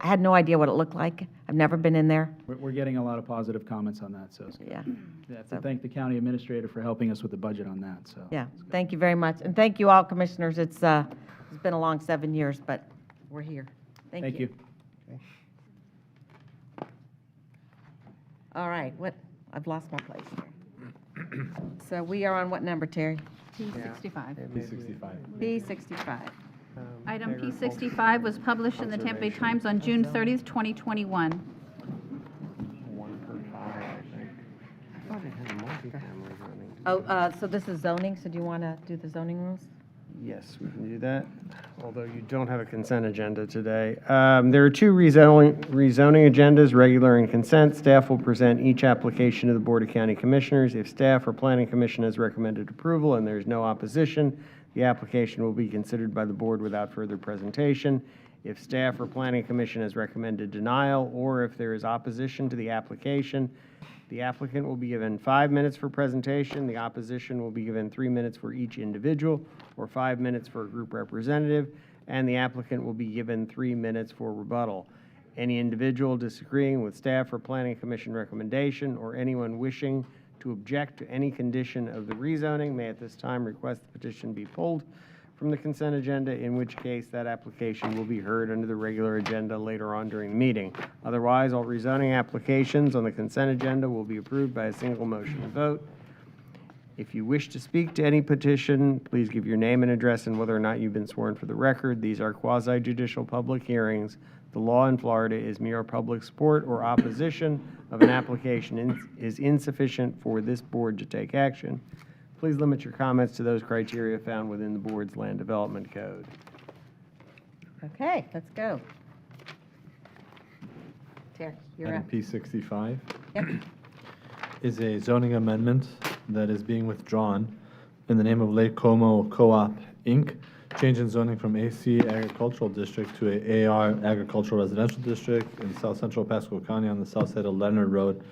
had no idea what it looked like. I've never been in there. We're getting a lot of positive comments on that, so it's good. Yeah. Yeah, to thank the county administrator for helping us with the budget on that, so. Yeah, thank you very much. And thank you all, commissioners. It's been a long 7 years, but we're here. Thank you. All right, I've lost my place here. So we are on what number, Terry? P65. P65. B65. Item P65 was published in the Tampa Bay Times on June 30th, 2021. 1 per 5, I think. I thought it had a multifamily zoning. Oh, so this is zoning, so do you want to do the zoning rules? Yes, we can do that, although you don't have a consent agenda today. There are 2 rezoning agendas, regular and consent. Staff will present each application to the Board of County Commissioners. If staff or Planning Commission has recommended approval and there is no opposition, the application will be considered by the board without further presentation. If staff or Planning Commission has recommended denial, or if there is opposition to the application, the applicant will be given 5 minutes for presentation. The opposition will be given 3 minutes for each individual, or 5 minutes for a group representative, and the applicant will be given 3 minutes for rebuttal. Any individual disagreeing with staff or Planning Commission recommendation, or anyone wishing to object to any condition of the rezoning may at this time request the petition be pulled from the consent agenda, in which case that application will be heard under the regular agenda later on during the meeting. Otherwise, all rezoning applications on the consent agenda will be approved by a single motion and vote. If you wish to speak to any petition, please give your name and address and whether or not you've been sworn for the record. These are quasi-judicial public hearings. The law in Florida is mere public support or opposition of an application is insufficient for this board to take action. Please limit your comments to those criteria found within the board's land development code. Okay, let's go. Terry, you're Item up. P65 Yep. is a zoning amendment that is being withdrawn in the name of Lake Como Co-op, Inc., change in zoning from AC Agricultural District to a AR Agricultural Residential District in south central Pasco County on the south side of Leonard Road,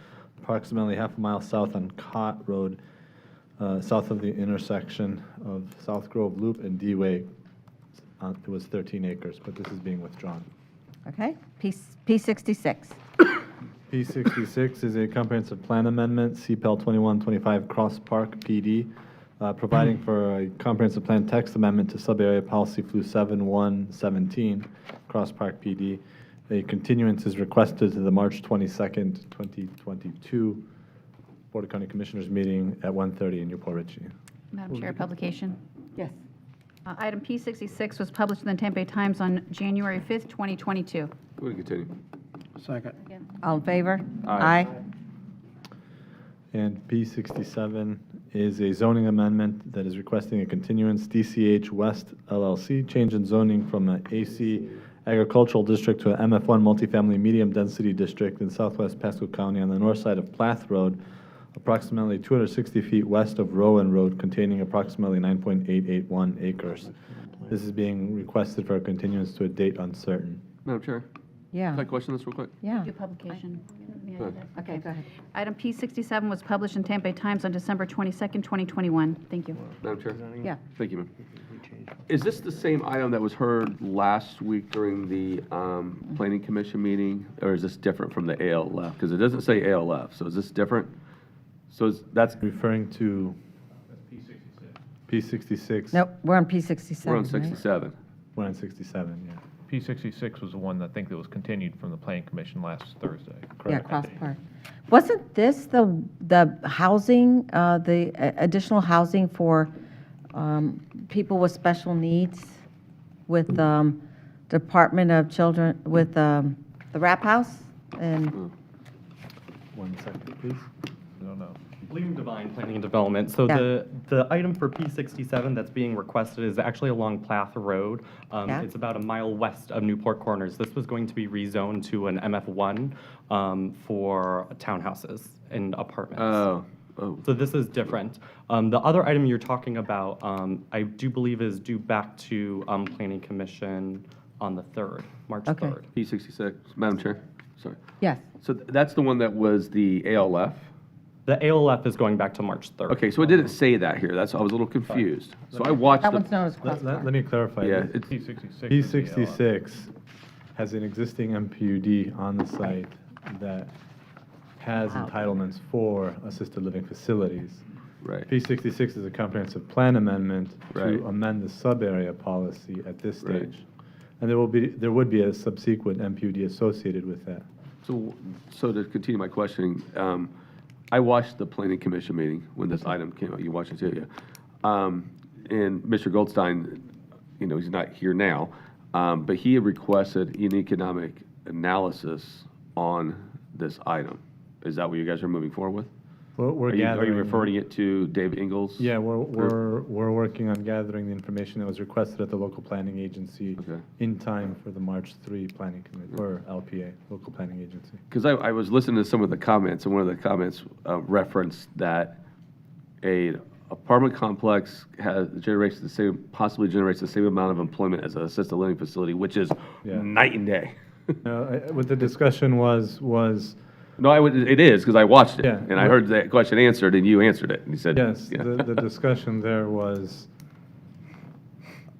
approximately half a mile south on Cott Road, south of the intersection of South Grove Loop and D-Way. It was 13 acres, but this is being withdrawn. Okay, P66. P66 is a comprehensive plan amendment, CPL 2125 Cross Park PD, providing for a comprehensive plan text amendment to sub-area policy flu 7117 Cross Park PD. A continuance is requested to the March 22nd, 2022 Board of County Commissioners meeting at 1:30 in Newport Richey. Madam Chair, publication. Yes. Item P66 was published in the Tampa Bay Times on January 5th, 2022. Go ahead, continue. Second. All in favor? Aye. And P67 is a zoning amendment that is requesting a continuance, DCH West LLC, change in zoning from an AC Agricultural District to an MF1 Multifamily Medium Density District in southwest Pasco County on the north side of Plath Road, approximately 260 feet west of Rowan Road, containing approximately 9.881 acres. This is being requested for a continuance to a date uncertain. Madam Chair, Yeah. can I question this real quick? Yeah. Do publication. May I do Go that? Okay, go ahead. Item P67 was published in Tampa Bay Times on December 22nd, 2021. Thank you. Madam Chair? Yeah. Thank you, ma'am. Is this the same item that was heard last week during the Planning Commission meeting, or is this different from the ALF? Because it doesn't say ALF, so is this different? So that's, Referring to P66. Nope, we're on P67. we're on right? 67. We're on 67, yeah. P66 was the one I think that was continued from the Planning Commission last Thursday. Yeah, Cross Park. Wasn't this the housing, the additional housing for people with special needs with Department of Children, with the Wrap House? And 1 second, please. I don't know. William Devine, Planning and Development. So Yeah. the item for P67 that's being requested is actually along Plath Road. Yeah. It's about a mile west of Newport Corners. This was going to be rezoned to an MF1 for townhouses and apartments. Oh. So this is different. The other item you're talking about, I do believe is due back to Planning Commission on the 3rd, March Okay. 3rd. P66, Madam Chair, sorry. yes, So that's the one that was the ALF? The ALF is going back to March 3rd. Okay, so it didn't say that here. I was a little confused. So I watched that the. one's known as Cross Let Park. me clarify. Yeah, this. it's, P66. P66 has an existing MPUD on the site that has Wow. entitlements for assisted living facilities. right. P66 is a comprehensive plan amendment Right. to amend the sub-area policy at this Right. stage. And there would be a subsequent MPUD associated with that. So to continue my questioning, I watched the Planning Commission meeting when this item came out. You watched it too, yeah. And Mr. Goldstein, he's not here now, but he had requested an economic analysis on this item. Is that what you guys are moving forward with? We're Are you gathering. referring it to Dave Ingles? Yeah, we're working on gathering the information that was requested at the local planning agency Okay. in time for the March 3 planning committee, or LPA, local planning agency. Because I was listening to some of the comments, and one of the comments referenced that a apartment complex possibly generates the same amount of employment as an assisted living facility, which is Yeah. night and day. What the discussion was, No, it is, because I watched it, Yeah. and I heard that question answered, and you answered it, and you said. yes, yeah. the discussion there was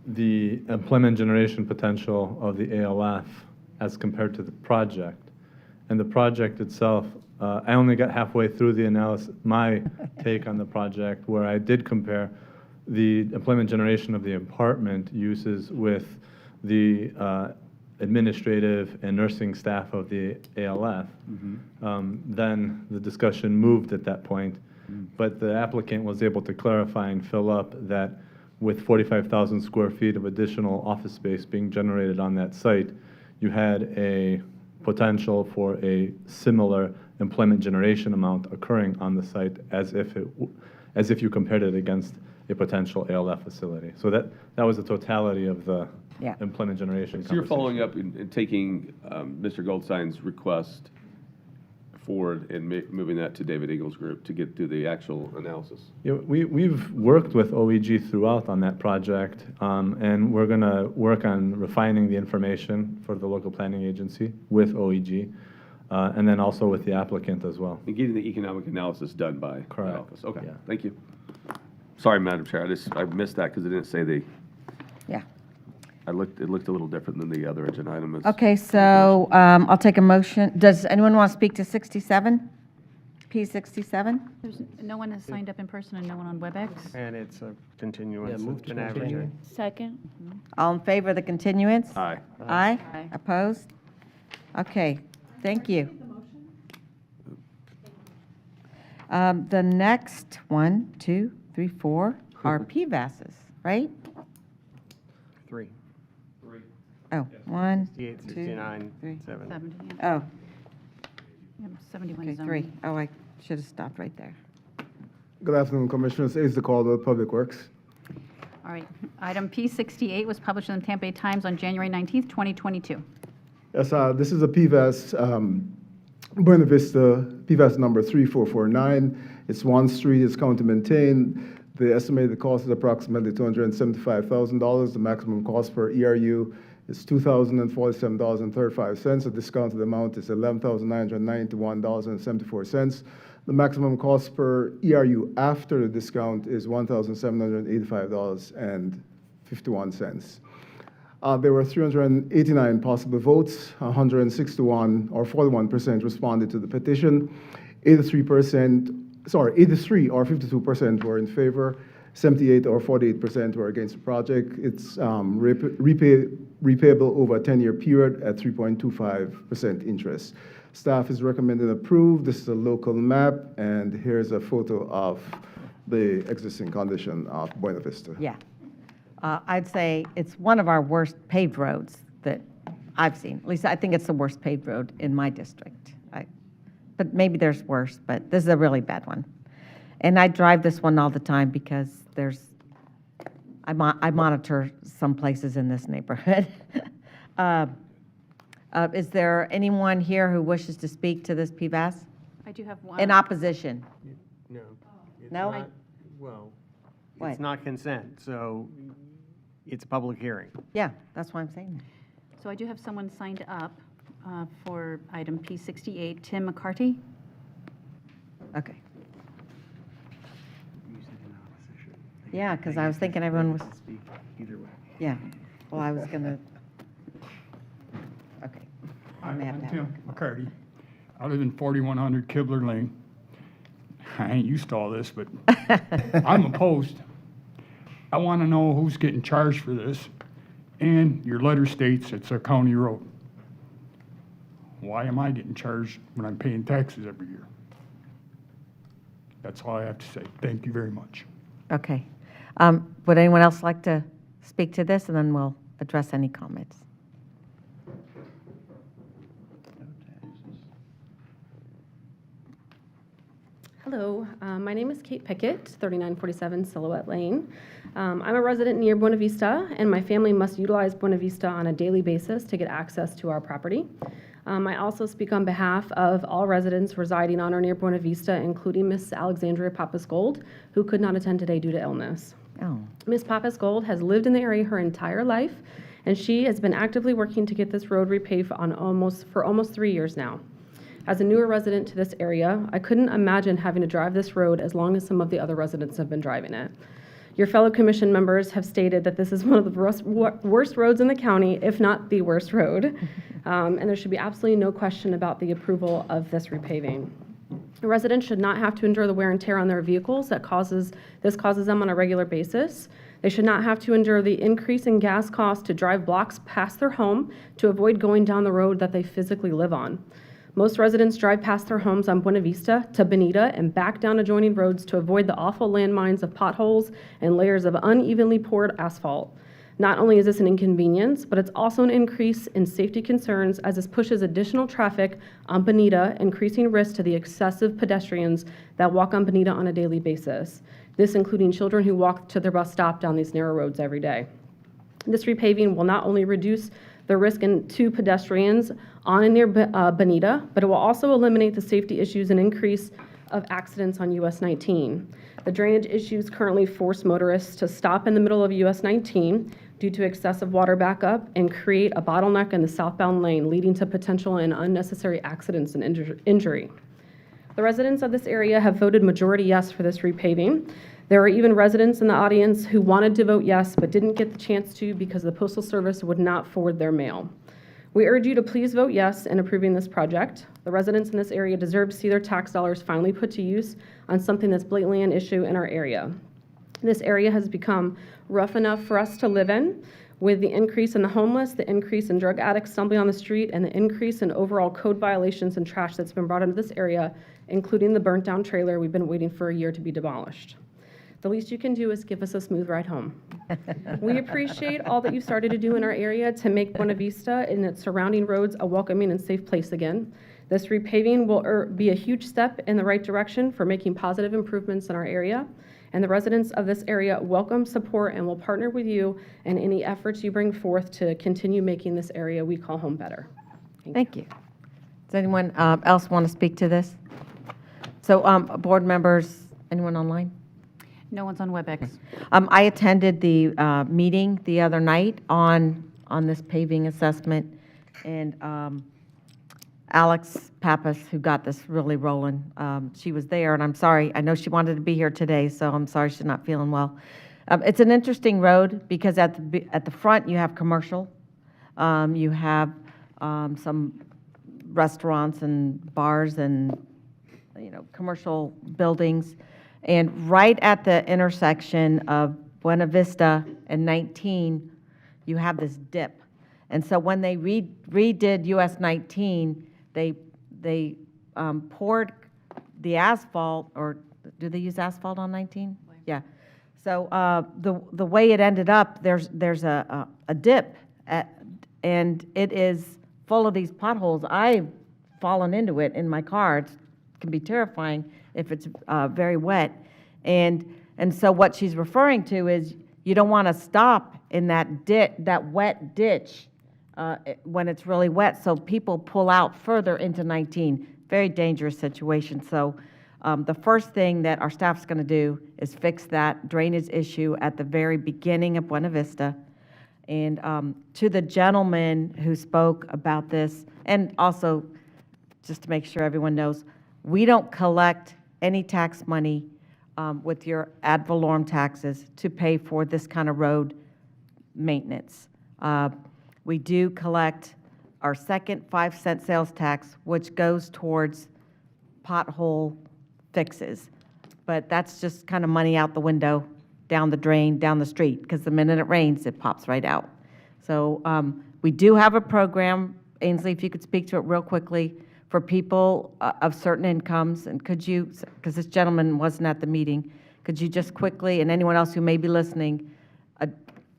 the employment generation potential of the ALF as compared to the project. And the project itself, I only got halfway through the analysis, my take on the project, where I did compare the employment generation of the apartment uses with the administrative and nursing staff of the ALF. Then the discussion moved at that point but the applicant was able to clarify and fill up that with 45,000 square feet of additional office space being generated on that site, you had a potential for a similar employment generation amount occurring on the site as if you compared it against a potential ALF facility. So that was the totality of the Yeah. employment generation. So you're conversation. following up and taking Mr. Goldstein's request forward and moving that to David Eagle's group to get through the actual analysis? Yeah, we've worked with OEG throughout on that project, and we're going to work on refining the information for the local planning agency with OEG, and then also with the applicant as well. And getting the economic analysis done by the Correct. office. Okay, Yeah. thank you. Sorry, Madam Chair, I missed that because it didn't say Yeah. it looked a little different than the other agenda item. Okay, so I'll take a motion. Does anyone want to speak to 67? P67? There's, no one has signed up in person and no one on WebEx. And it's a continuance. Yeah, move It's to been continue. advertised. Second. All in favor of the continuance? Aye. Aye? Aye. Opposed? Okay, thank you. The next 1, 2, 3, 4 are PVASs, right? 3. Oh, 1, 68, 2, 69, 3. 70. 70, yeah. Oh, We have 71 okay, zoning. 3. Oh, I should have stopped right there. Good afternoon, Commissioners. It's the Caldwell Public Works. All right. Item P68 was published in the Tampa Bay Times on January 19th, 2022. Yes, this is a PVAS, Buena Vista, PVAS number 3449. It's one street, it's county maintained. The estimated cost is approximately $275,000. The maximum cost per ERU is $2,047.35. The discounted amount is $11,991.74. The maximum cost per ERU after the discount is $1,785.51. There were 389 possible votes, 161 or 41% responded to the petition. 83 or 52% were in favor. 78 or 48% were against the project. It's repayable over a 10-year period at 3.25% interest. Staff is recommending approve. This is a local map, and here's a photo of the existing condition of Buena Vista. Yeah. I'd say it's one of our worst paved roads that I've seen. At least I think it's the worst paved road in my district. But maybe there's worse, but this is a really bad one. And I drive this one all the time because I monitor some places in this neighborhood. Is there anyone here who wishes to speak to this PVAS? I do have one. In opposition? No. It's No? not- Well, What? it's not consent, so it's a public hearing. Yeah, that's why I'm saying that. So I do have someone signed up for item P68, Tim McCarty. Okay. Yeah, because I was thinking everyone was, Either way. yeah. Well, I was going to, okay. Hi, I'm I'm at Tim McCarty. I live in 4100 Kibler Lane. I ain't used to all this, but I'm opposed. I want to know who's getting charged for this, and your letter states it's a county road. Why am I getting charged when I'm paying taxes every year? That's all I have to say. Thank you very much. Okay. Would anyone else like to speak to this, and then we'll address any comments? Hello, my name is Kate Pickett, 3947 Silhouette Lane. I'm a resident near Buena Vista, and my family must utilize Buena Vista on a daily basis to get access to our property. I also speak on behalf of all residents residing on or near Buena Vista, including Miss Alexandria Pappas-Gold, who could not attend today due to illness. Oh. Miss Pappas-Gold has lived in the area her entire life, and she has been actively working to get this road repaved for almost 3 years now. As a newer resident to this area, I couldn't imagine having to drive this road as long as some of the other residents have been driving it. Your fellow commission members have stated that this is one of the worst roads in the county, if not the worst road, and there should be absolutely no question about the approval of this repaving. The residents should not have to endure the wear and tear on their vehicles that causes them on a regular basis. They should not have to endure the increase in gas costs to drive blocks past their home to avoid going down the road that they physically live on. Most residents drive past their homes on Buena Vista to Bonita and back down adjoining roads to avoid the awful landmines of potholes and layers of unevenly poured asphalt. Not only is this an inconvenience, but it's also an increase in safety concerns as this pushes additional traffic on Bonita, increasing risk to the excessive pedestrians that walk on Bonita on a daily basis. This including children who walk to their bus stop down these narrow roads every day. This repaving will not only reduce the risk to pedestrians on and near Bonita, but it will also eliminate the safety issues and increase of accidents on US 19. The drainage issues currently force motorists to stop in the middle of US 19 due to excessive water backup and create a bottleneck in the southbound lane, leading to potential and unnecessary accidents and injury. The residents of this area have voted majority yes for this repaving. There are even residents in the audience who wanted to vote yes but didn't get the chance to because the Postal Service would not forward their mail. We urge you to please vote yes in approving this project. The residents in this area deserve to see their tax dollars finally put to use on something that's blatantly an issue in our area. This area has become rough enough for us to live in, with the increase in the homeless, the increase in drug addicts stumbling on the street, and the increase in overall code violations and trash that's been brought into this area, including the burnt down trailer we've been waiting for a year to be demolished. The least you can do is give us a smooth ride home. We appreciate all that you've started to do in our area to make Buena Vista and its surrounding roads a welcoming and safe place again. This repaving will be a huge step in the right direction for making positive improvements in our area. And the residents of this area welcome support and will partner with you in any efforts you bring forth to continue making this area we call home better. Thank you. Does anyone else want to speak to this? So, board members, anyone online? No one's on WebEx. I attended the meeting the other night on this paving assessment, and Alex Pappas, who got this really rolling, she was there, and I'm sorry, I know she wanted to be here today, so I'm sorry she's not feeling well. It's an interesting road because at the front you have commercial, you have some restaurants and bars and commercial buildings. And right at the intersection of Buena Vista and 19, you have this dip. And so when they redid US 19, they poured the asphalt, or do they use asphalt on 19? Yeah. So the way it ended up, there's a dip, and it is full of these potholes. I've fallen into it in my car. It can be terrifying if it's very wet. And so what she's referring to is you don't want to stop in that wet ditch when it's really wet, so people pull out further into 19. Very dangerous situation. So the first thing that our staff's going to do is fix that drainage issue at the very beginning of Buena Vista. And to the gentleman who spoke about this, and also just to make sure everyone knows, we don't collect any tax money with your ad valorem taxes to pay for this kind of road maintenance. We do collect our second 5-cent sales tax, which goes towards pothole fixes. But that's just kind of money out the window, down the drain, down the street, because the minute it rains, it pops right out. So we do have a program. Ainsley, if you could speak to it real quickly, for people of certain incomes, and could you, because this gentleman wasn't at the meeting, could you just quickly, and anyone else who may be listening,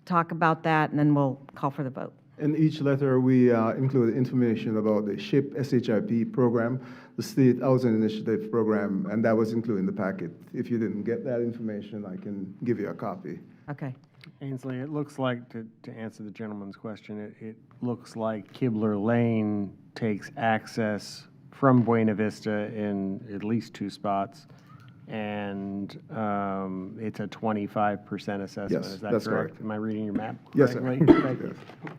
talk about that, and then we'll call for the vote. In each letter, we include information about the SHIP SHIP program, the State Housing Initiative program, and that was included in the packet. If you didn't get that information, I can give you a copy. Okay. Ainsley, it looks like, to answer the gentleman's question, it looks like Kibler Lane takes access from Buena Vista in at least 2 spots, and it's a 25% assessment. Yes, is that that's correct? correct. Am I reading your map Yes, sir. correctly? Thank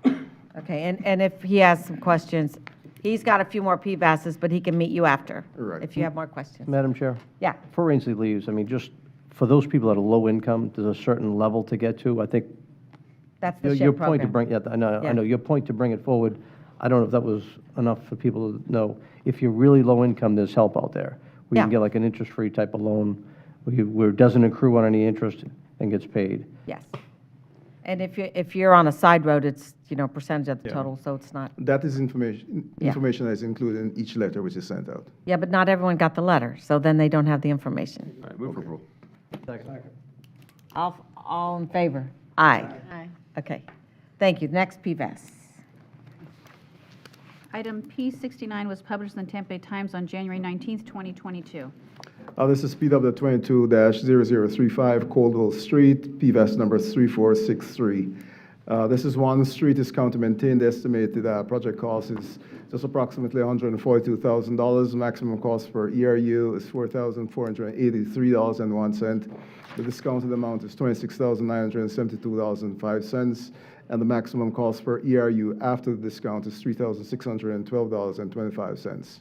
you. Okay, and if he has some questions, he's got a few more PVASs, but he can meet you after. Right. If you have more questions. Madam Chair? Yeah. Before Ainsley leaves, I mean, just for those people at a low income, there's a certain level to get to. I think That's the your SHIP point to program. bring, yeah, I Yeah. know, your point to bring it forward, I don't know if that was enough for people to know. If you're really low income, there's help out there. We can Yeah. get like an interest-free type of loan where it doesn't accrue on any interest and gets paid. Yes. And if you're on a side road, it's, percentage of the Yeah. total, so it's not. That is information Yeah. that is included in each letter which is sent out. Yeah, but not everyone got the letter, so then they don't have the information. All right, move for approval. All in favor? Aye. Aye. Okay. Thank you. Next, PVAS. Item P69 was published in the Tampa Bay Times on January 19th, 2022. This is PW 22-0035 Coldwell Street, PVAS number 3463. This is one street is county maintained. The estimated project cost is just approximately $142,000. Maximum cost for ERU is $4,483.01. The discounted amount is $26,972.05. And the maximum cost for ERU after the discount is $3,612.25.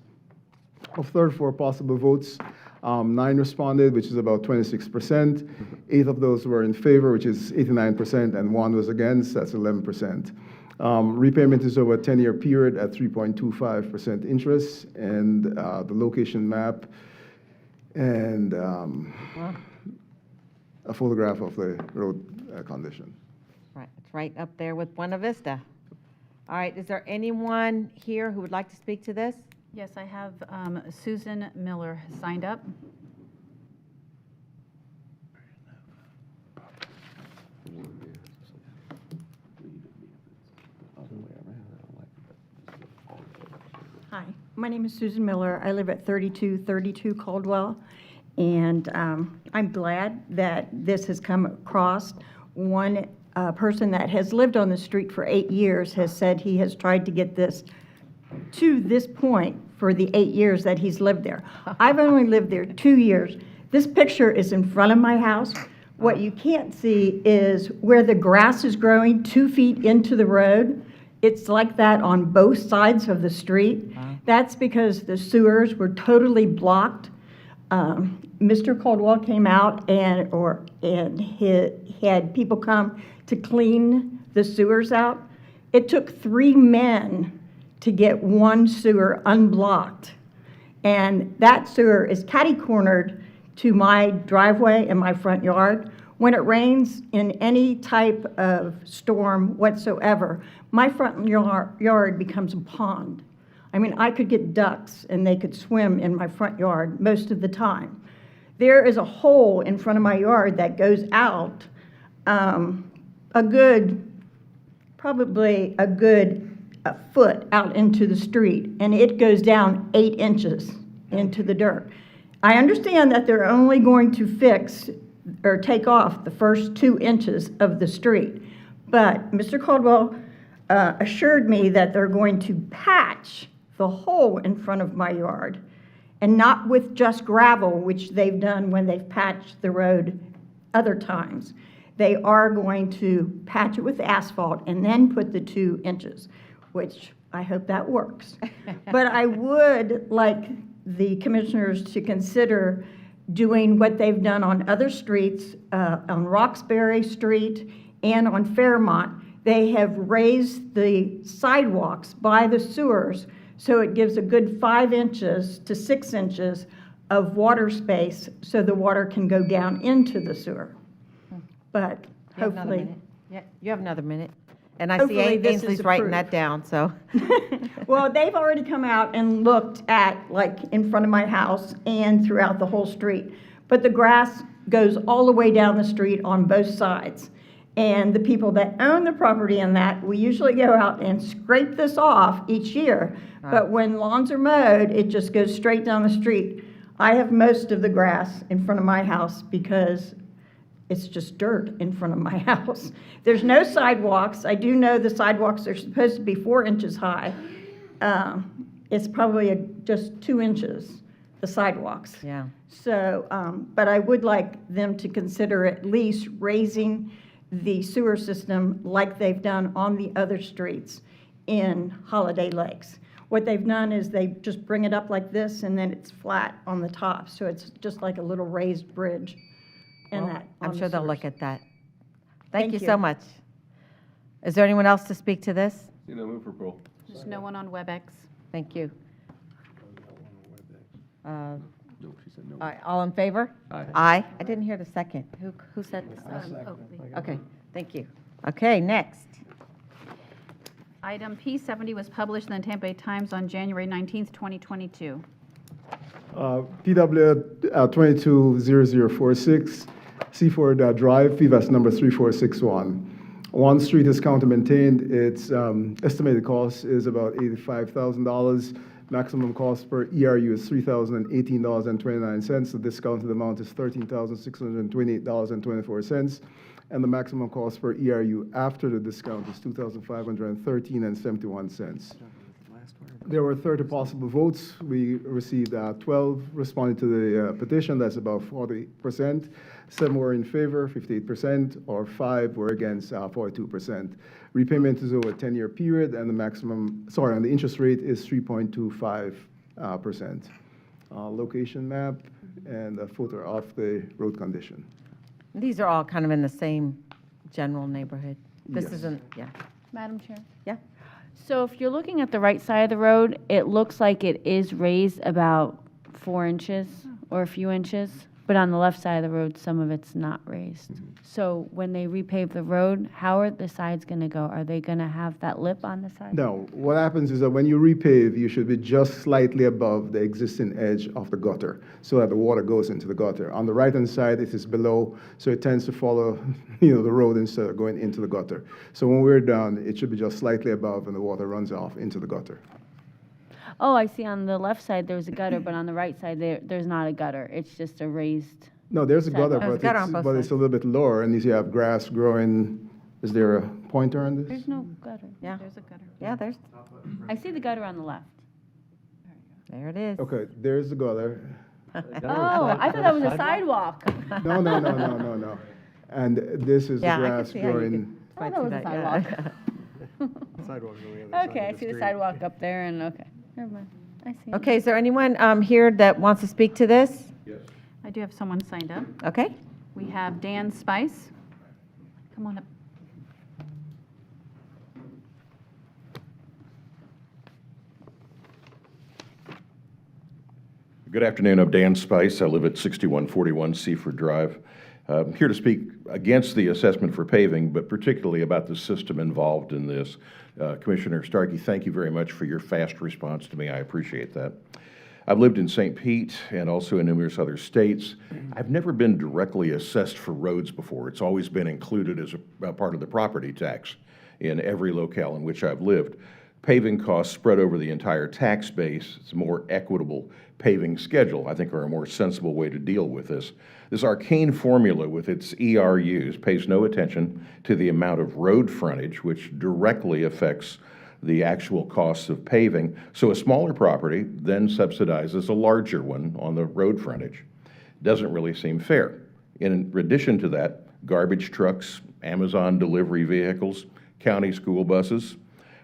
Of 34 possible votes, 9 responded, which is about 26%. 8 of those were in favor, which is 89%, and 1 was against, that's 11%. Repayment is over a 10-year period at 3.25% interest, and the location map and a photograph of the road condition. Right, it's right up there with Buena Vista. All right, is there anyone here who would like to speak to this? Yes, I have Susan Miller has signed up. Hi, my name is Susan Miller. I live at 3232 Caldwell, and I'm glad that this has come across. One person that has lived on the street for 8 years has said he has tried to get this to this point for the 8 years that he's lived there. I've only lived there 2 years. This picture is in front of my house. What you can't see is where the grass is growing 2 feet into the road. It's like that on both sides of the street. That's because the sewers were totally blocked. Mr. Caldwell came out and he had people come to clean the sewers out. It took 3 men to get one sewer unblocked. And that sewer is catty-cornered to my driveway and my front yard. When it rains in any type of storm whatsoever, my front yard becomes a pond. I mean, I could get ducks and they could swim in my front yard most of the time. There is a hole in front of my yard that goes out probably a good foot out into the street, and it goes down 8 inches into the dirt. I understand that they're only going to fix or take off the first 2 inches of the street, but Mr. Caldwell assured me that they're going to patch the hole in front of my yard, and not with just gravel, which they've done when they've patched the road other times. They are going to patch it with asphalt and then put the 2 inches, which I hope that works. But I would like the commissioners to consider doing what they've done on other streets, on Roxbury Street and on Fairmont. They have raised the sidewalks by the sewers, so it gives a good 5 inches to 6 inches of water space so the water can go down into the sewer. But hopefully. You have another minute. And I see Hopefully this is Ainsley's writing approved. that down, so. Well, they've already come out and looked at, like, in front of my house and throughout the whole street. But the grass goes all the way down the street on both sides. And the people that own the property in that, we usually go out and scrape this off each year. But when lawns are mowed, it just goes straight down the street. I have most of the grass in front of my house because it's just dirt in front of my house. There's no sidewalks. I do know the sidewalks are supposed to be 4 inches high. It's probably just 2 inches, the sidewalks. Yeah. So, but I would like them to consider at least raising the sewer system like they've done on the other streets in Holiday Lakes. What they've done is they just bring it up like this and then it's flat on the top. So it's just like a little raised bridge. And Well, that I'm on sure the they'll sewers. look at that. Thank you you. so much. Is there anyone else to speak to this? Move for approval. There's no one on WebEx. Thank you. No, she said no. All right, all in favor? Aye. Aye. I didn't hear the second. Who said this? Oh, Lee. Okay, thank you. Okay, next. Item P70 was published in the Tampa Bay Times on January 19th, 2022. PW 220046, Seaford Drive, PVAS number 3461. One street is county maintained. Its estimated cost is about $85,000. Maximum cost per ERU is $3,018.29. The discounted amount is $13,628.24. And the maximum cost per ERU after the discount is $2,513.71. There were 30 possible votes. We received 12 responding to the petition. That's about 40%. 7 were in favor, 58%, or 5 were against, 42%. Repayment is over a 10-year period, and the and the interest rate is 3.25%. Location map and a photo of the road condition. These are all kind of in the same general neighborhood. This Yes. isn't, yeah. Madam Chair? Yeah. So if you're looking at the right side of the road, it looks like it is raised about 4 inches or a few inches, but on the left side of the road, some of it's not raised. So when they repave the road, how are the sides going to go? Are they going to have that lip on the side? No, what happens is that when you repave, you should be just slightly above the existing edge of the gutter so that the water goes into the gutter. On the right-hand side, it is below, so it tends to follow the road instead of going into the gutter. So when we're done, it should be just slightly above and the water runs off into the gutter. Oh, I see on the left side there's a gutter, but on the right side there's not a gutter. It's just a raised. No, there's a gutter, There's a but gutter on both it's sides. a little bit lower, and you have grass growing. Is there a pointer on this? There's no gutter. Yeah. There's a gutter. Yeah, there's, I see the gutter on the left. there it is. Okay, there's the gutter. Oh, I thought that was a sidewalk. No. And this is the Yeah, I can grass see how you growing. could I quite thought see it was a that, yeah. sidewalk. Sidewalks on the other side Okay, of I the see the street. sidewalk up there and, okay, never mind. I see. it. Okay, is there anyone here that wants to speak to this? I do have someone signed up. Okay. We have Dan Spice. Come on up. Good afternoon. I'm Dan Spice. I live at 6141 Seaford Drive. I'm here to speak against the assessment for paving, but particularly about the system involved in this. Commissioner Starkey, thank you very much for your fast response to me. I appreciate that. I've lived in St. Pete and also in numerous other states. I've never been directly assessed for roads before. It's always been included as a part of the property tax in every locale in which I've lived. Paving costs spread over the entire tax base. It's a more equitable paving schedule, I think, are a more sensible way to deal with this. This arcane formula with its ERUs pays no attention to the amount of road frontage, which directly affects the actual costs of paving. So a smaller property then subsidizes a larger one on the road frontage. Doesn't really seem fair. In addition to that, garbage trucks, Amazon delivery vehicles, county school buses,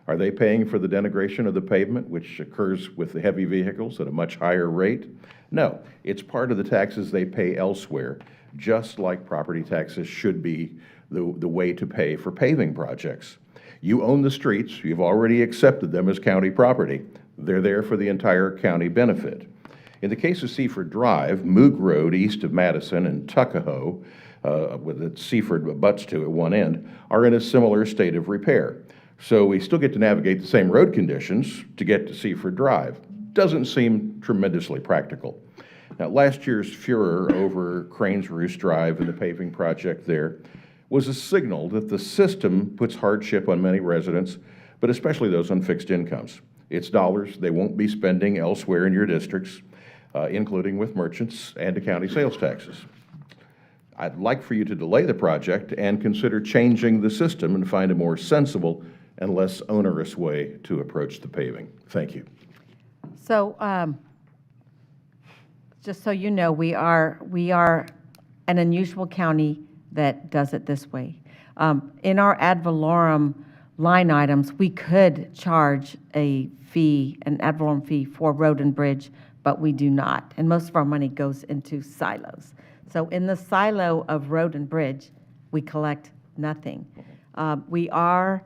are they paying for the denigration of the pavement, which occurs with the heavy vehicles at a much higher rate? No, it's part of the taxes they pay elsewhere, just like property taxes should be the way to pay for paving projects. You own the streets, you've already accepted them as county property. They're there for the entire county benefit. In the case of Seaford Drive, Moog Road east of Madison and Tuckahoe, with its Seaford butts to at one end, are in a similar state of repair. So we still get to navigate the same road conditions to get to Seaford Drive. Doesn't seem tremendously practical. Now, last year's furor over Cranes Roost Drive and the paving project there was a signal that the system puts hardship on many residents, but especially those on fixed incomes. It's dollars they won't be spending elsewhere in your districts, including with merchants and to county sales taxes. I'd like for you to delay the project and consider changing the system and find a more sensible and less onerous way to approach the paving. Thank you. So, just so you know, we are an unusual county that does it this way. In our ad valorem line items, we could charge a fee, an ad valorem fee for road and bridge, but we do not. And most of our money goes into silos. So in the silo of road and bridge, we collect nothing. We are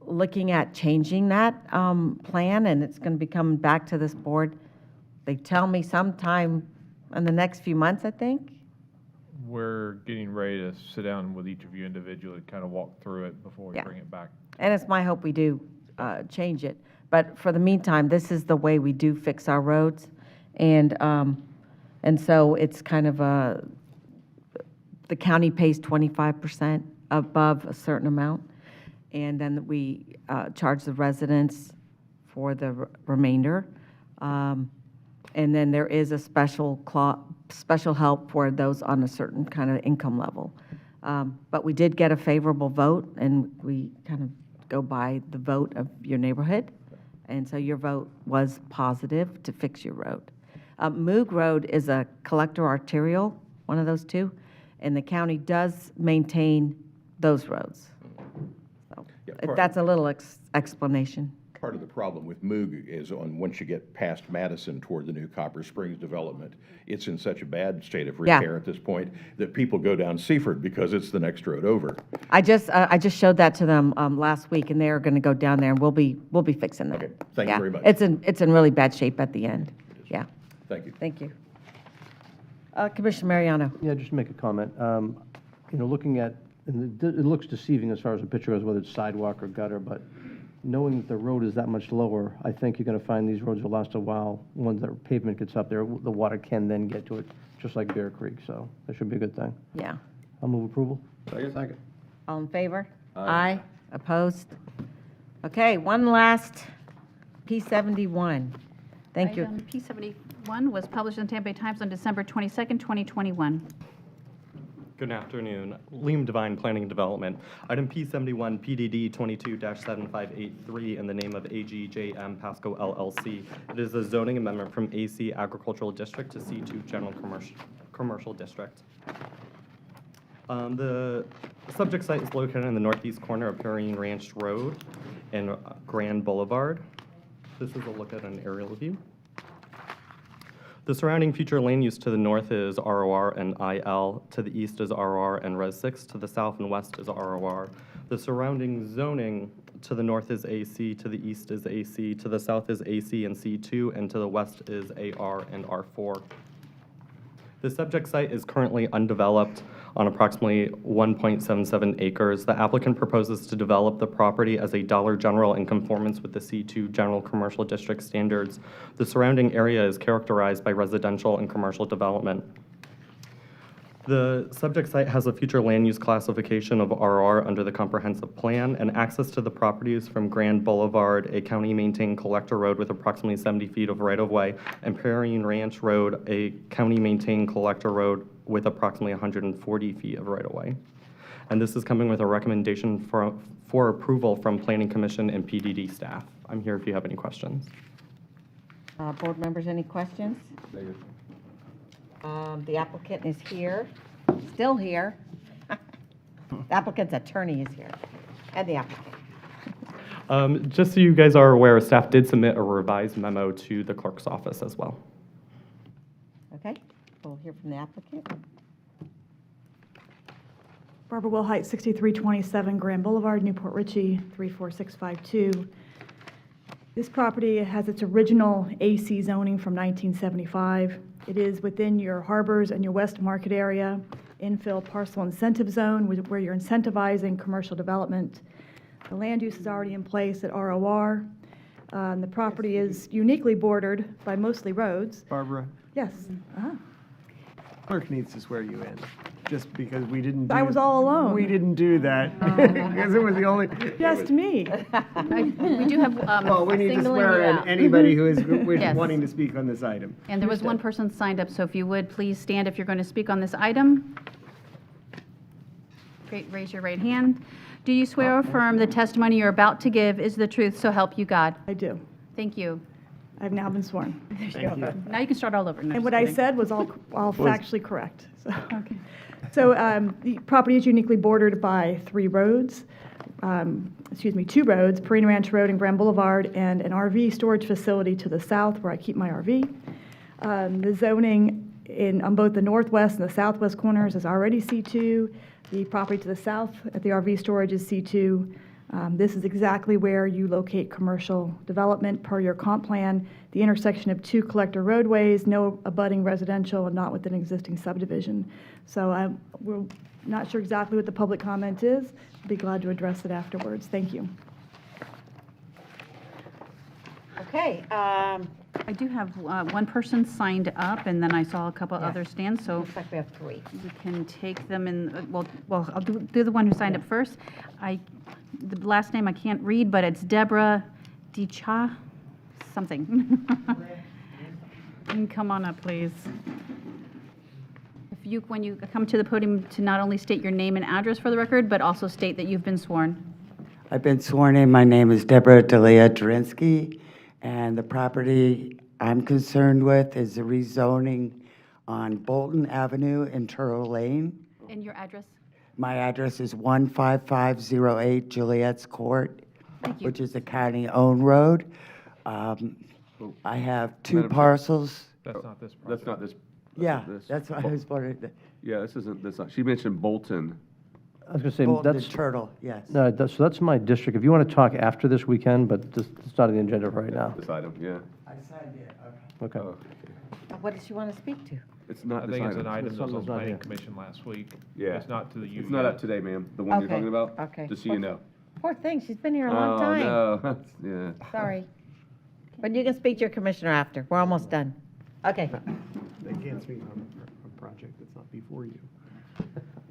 looking at changing that plan, and it's going to be coming back to this board. They tell me sometime in the next few months, I think. we're getting ready to sit down with each of you individually, kind of walk through it before we Yeah. bring it back. And it's my hope we do change it. But for the meantime, this is the way we do fix our roads. And so it's kind of the county pays 25% above a certain amount. And then we charge the residents for the remainder. And then there is a special help for those on a certain kind of income level. But we did get a favorable vote, and we kind of go by the vote of your neighborhood. And so your vote was positive to fix your road. Moog Road is a collector arterial, one of those two, and the county does maintain those roads. So that's a little explanation. Part of the problem with Moog is once you get past Madison toward the new Copper Springs development, it's in such a bad state of repair at this point that people go down Seaford because it's the next road over. I just showed that to them last week, and they're going to go down there, and we'll be fixing that. Okay, thank you very much. It's in really bad shape at the end. Yeah. Thank you. Thank you. Commissioner Mariano. Yeah, just to make a comment. Looking at, and it looks deceiving as far as the picture goes, whether it's sidewalk or gutter, but knowing that the road is that much lower, I think you're going to find these roads will last a while. Once the pavement gets up there, the water can then get to it, just like Bear Creek, so that should be a good thing. Yeah. I'll move approval. Second. All in favor? Aye. Opposed? Okay, one last P71. Thank you. Item P71 was published in the Tampa Bay Times on December 22nd, 2021. Good afternoon. Liam Devine, Planning and Development. Item P71, PDD 22-7583 in the name of AGJM Pasco LLC. It is a zoning amendment from AC Agricultural District to C2 General Commercial District. The subject site is located in the northeast corner of Perrine Ranch Road and Grand Boulevard. This is a look at an aerial view. The surrounding future land use to the north is ROR and IL. To the east is ROR and Res 6. To the south and west is ROR. The surrounding zoning to the north is AC, to the east is AC, to the south is AC and C2, and to the west is AR and R4. The subject site is currently undeveloped on approximately 1.77 acres. The applicant proposes to develop the property as a Dollar General in conformance with the C2 General Commercial District standards. The surrounding area is characterized by residential and commercial development. The subject site has a future land use classification of RR under the comprehensive plan, and access to the properties from Grand Boulevard, a county-maintained collector road with approximately 70 feet of right-of-way, and Perrine Ranch Road, a county-maintained collector road with approximately 140 feet of right-of-way. And this is coming with a recommendation for approval from Planning Commission and PDD staff. I'm here if you have any questions. Board members, any questions? The applicant is here, still here. The applicant's attorney is here, and the applicant. Just so you guys are aware, staff did submit a revised memo to the clerk's office as well. Okay, we'll hear from the applicant. Barbara Wilhite, 6327 Grand Boulevard, Newport Richey, 34652. This property has its original AC zoning from 1975. It is within your harbors and your west market area, infill parcel incentive zone, where you're incentivizing commercial development. The land use is already in place at ROR. The property is uniquely bordered by mostly roads. Barbara, Yes. clerk needs to swear you in, just because we didn't do. I was all alone. We didn't do that, because it was the only. Just me. We do have Well, we need to singling swear you in out. anybody who is Yes. wanting to speak on this item. And there was one person signed up, so if you would, please stand if you're going to speak on this item. Great, raise your right hand. Do you swear or affirm the testimony you're about to give is the truth, so help you God? I do. Thank you. I've now been sworn. Thank you. Now you can start all over. No, And just what I kidding. said was all factually correct. So the property is uniquely bordered by two roads, Perrine Ranch Road and Grand Boulevard, and an RV storage facility to the south where I keep my RV. The zoning on both the northwest and the southwest corners is already C2. The property to the south at the RV storage is C2. This is exactly where you locate commercial development per your comp plan, the intersection of two collector roadways, no abutting residential, and not with an existing subdivision. So we're not sure exactly what the public comment is. Be glad to address it afterwards. Thank you. Okay, I do have one person signed up, and then I saw a couple Yeah. other stands, so looks like we have 3. we can take them in, well, I'll do the one who signed up first. The last name I can't read, but it's Deborah Dicha, something. You can come on up, please. When you come to the podium, to not only state your name and address for the record, but also state that you've been sworn. I've been sworn in. My name is Deborah Delia Durinsky, and the property I'm concerned with is the rezoning on Bolton Avenue and Turtle Lane. And your address? My address is 15508 Juliet's Court, which is a county-owned road. I have 2 Madam Chair. parcels. That's not this project. That's not this. Yeah, not this. that's what I was wondering. Yeah, this isn't, that's not, she mentioned Bolton. I was going to say, Bolton that's... and Turtle, yes. No, so that's my district. If you want to talk after this, we can, but it's not on the agenda right now. This item, yeah. I signed it, okay. Okay. What does she want to speak to? It's not I this think it's an item. item that was on Something's not planning here. commission last week. Yeah. It's not to the U It's not yet. up today, ma'am, the one you're Okay, talking about? okay. Just so you know. Poor thing, she's been here a long time. Oh, no, yeah. Sorry. But you can speak to your commissioner after. We're almost done. Okay. They can't speak on a project that's not before you.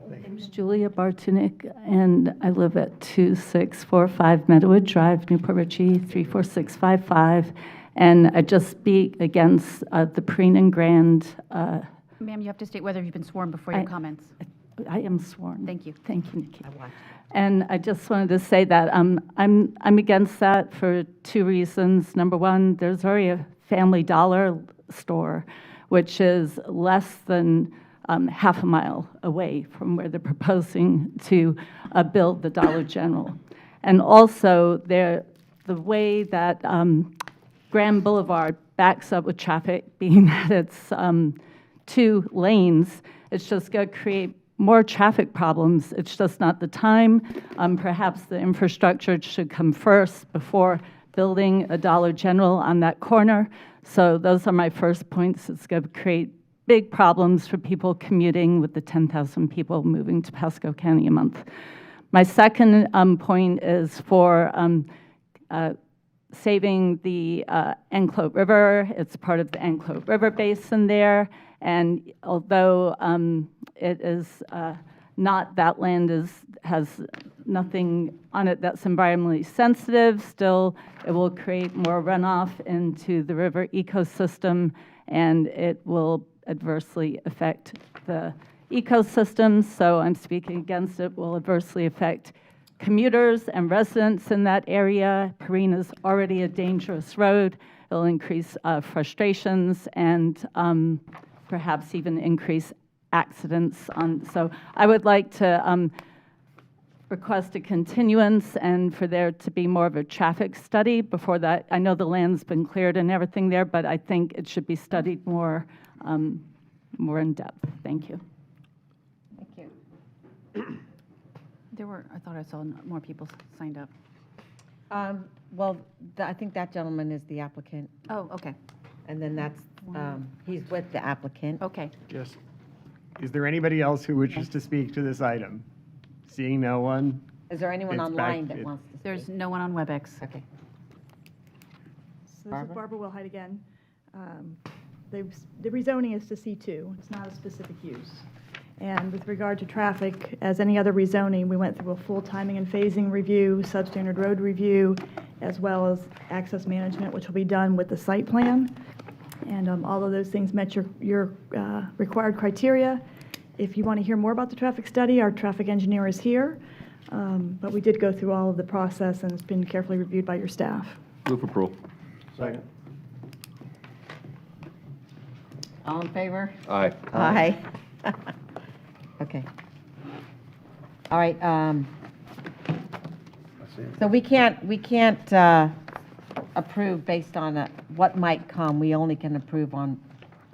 My name's Julia Bartunik, and I live at 2645 Meadowood Drive, Newport Richey, 34655. And I just speak against the Preen and Grand. Ma'am, you have to state whether you've been sworn before your comments. I am sworn. Thank you. Thank you, Nikki. And I just wanted to say that I'm against that for 2 reasons. Number one, there's already a Family Dollar store, which is less than half a mile away from where they're proposing to build the Dollar General. And also, the way that Grand Boulevard backs up with traffic, being that it's 2 lanes, it's just going to create more traffic problems. It's just not the time. Perhaps the infrastructure should come first before building a Dollar General on that corner. So those are my first points. It's going to create big problems for people commuting with the 10,000 people moving to Pasco County a month. My second point is for saving the Enclote River. It's part of the Enclote River Basin there. And although it is not, that land has nothing on it that's environmentally sensitive, still it will create more runoff into the river ecosystem, and it will adversely affect the ecosystem. So I'm speaking against it. Will adversely affect commuters and residents in that area. Perrine is already a dangerous road. It'll increase frustrations and perhaps even increase accidents. So I would like to request a continuance and for there to be more of a traffic study before that. I know the land's been cleared and everything there, but I think it should be studied more in depth. Thank you. Thank you. I thought I saw more people signed up. Well, I think that gentleman is the applicant, Oh, okay. and then that's, he's with the applicant. Okay. Just, is there anybody else who wishes to speak to this item? Seeing no one? Is there anyone It's online back- that wants to speak? There's no one on WebEx. Okay. So this is Barbara Wilhite again. The rezoning is to C2. It's not a specific use. And with regard to traffic, as any other rezoning, we went through a full timing and phasing review, substandard road review, as well as access management, which will be done with the site plan. And all of those things met your required criteria. If you want to hear more about the traffic study, our traffic engineer is here. But we did go through all of the process, and it's been carefully reviewed by your staff. Move for approval. Second. All in favor? Aye. Aye. Okay. All right, so we can't approve based on what might come. We only can approve on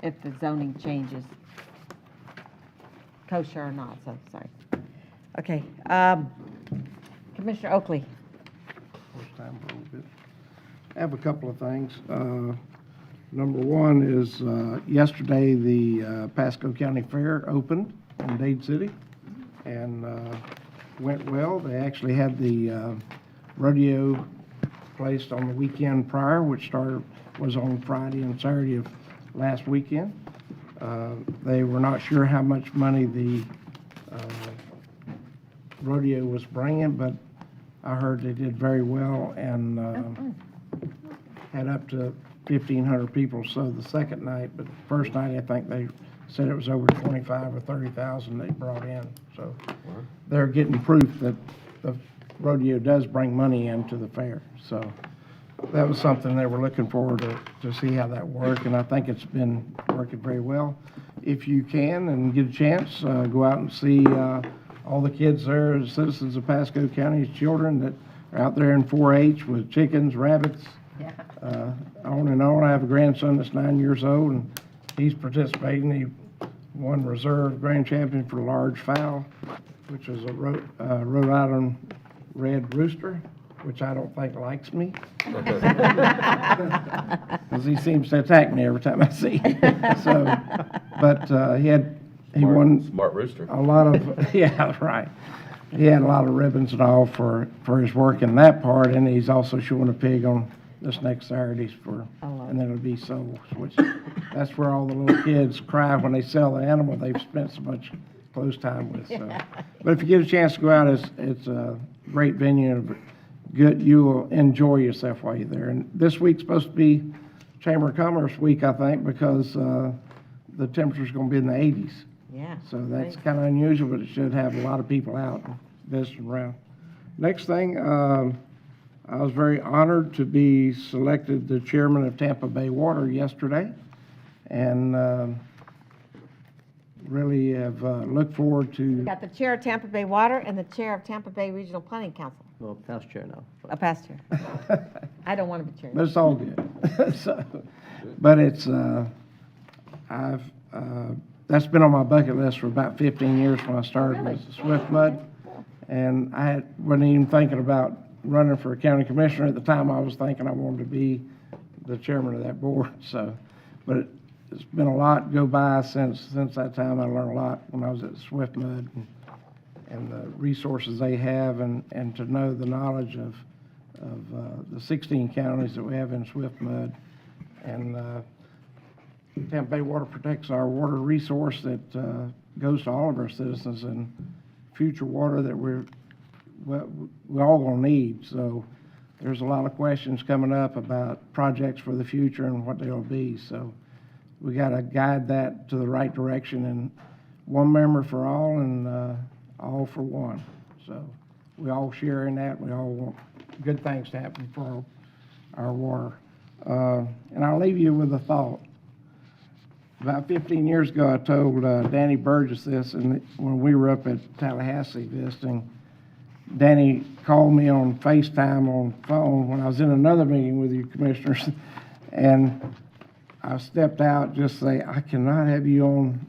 if the zoning changes, kosher or not, so, sorry. Okay, Commissioner Oakley. I have a couple of things. Number one is, yesterday, the Pasco County Fair opened in Dade City, and went well. They actually had the rodeo placed on the weekend prior, which was on Friday and Saturday of last weekend. They were not sure how much money the rodeo was bringing, but I heard they did very well and had up to 1,500 people. So the second night, but the first night, I think they said it was over 25 or 30,000 they brought in. So they're getting proof that the rodeo does bring money into the fair. So that was something they were looking forward to see how that worked, and I think it's been working very well. If you can and get a chance, go out and see all the kids there, citizens of Pasco County's children that are out there in 4-H with chickens, rabbits, on and on. I have a grandson that's 9 years old, and he's participating. He won reserve grand champion for large fowl, which is a Rhode Island red rooster, which I don't think likes me. Because he seems to attack me every time I see him. So, but he won Smart rooster. a lot of, yeah, right. He had a lot of ribbons and all for his work in that part, and he's also showing a pig on this next Saturday and then it'll be sold, which that's where all the little kids cry when they sell the animal they've spent so much close time with. So, but if you get a chance to go out, it's a great venue and good. You will enjoy yourself while you're there. And this week's supposed to be Chamber of Commerce week, I think, because the temperature's going to be in the 80s. Yeah. So that's kind of unusual, but it should have a lot of people out and visiting around. Next thing, I was very honored to be selected the chairman of Tampa Bay Water yesterday, and really have looked forward to. We got the chair of Tampa Bay Water and the chair of Tampa Bay Regional Planning Council. Well, past chair now. A past chair. I don't want to be chair. But it's all good. So, but it's, that's been on my bucket list for about 15 years when I started with Swift Mud. And I wasn't even thinking about running for a county commissioner. At the time, I was thinking I wanted to be the chairman of that board. So, but it's been a lot go by since that time. I learned a lot when I was at Swift Mud and the resources they have, and to know the knowledge of the 16 counties that we have in Swift Mud. And Tampa Bay Water protects our water resource that goes to all of our citizens, and future water that we're all going to need. So there's a lot of questions coming up about projects for the future and what they'll be. So we got to guide that to the right direction, and one member for all and all for one. So we all share in that. We all want good things to happen for our water. And I'll leave you with a thought. About 15 years ago, I told Danny Burgess this, and when we were up at Tallahassee visiting, Danny called me on FaceTime on phone when I was in another meeting with you commissioners, and I stepped out just to say, I cannot have you on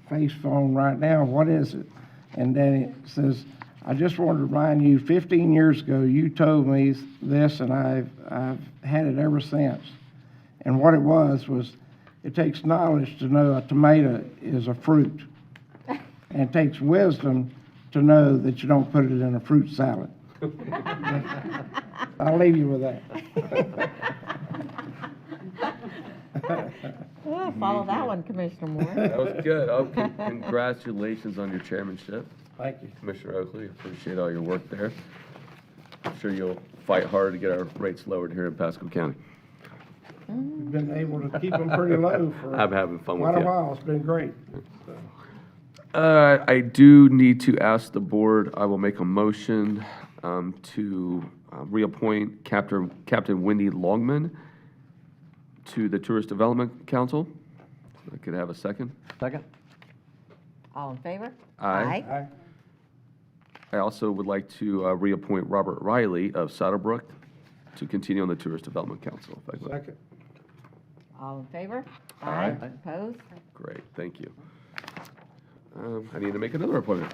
face phone right now. What is it? And Danny says, I just wanted to remind you, 15 years ago, you told me this, and I've had it ever since. And what it was it takes knowledge to know a tomato is a fruit. And it takes wisdom to know that you don't put it in a fruit salad. I'll leave you with that. Oh, follow that one, Commissioner Moore. That was good. Okay, congratulations on your chairmanship. Thank you. Commissioner Oakley, appreciate all your work there. I'm sure you'll fight hard to get our rates lowered here in Pasco County. We've been able to keep them pretty low for I'm having fun with quite a you. while. It's been great. I do need to ask the board, I will make a motion to reappoint Captain Wendy Longman to the Tourist Development Council. I could have a second. Second? All in favor? Aye. I also would like to reappoint Robert Riley of Saddlebrook to continue on the Tourist Development Council. If I could. Second. All in favor? Aye. Opposed? Great, thank you. I need to make another appointment.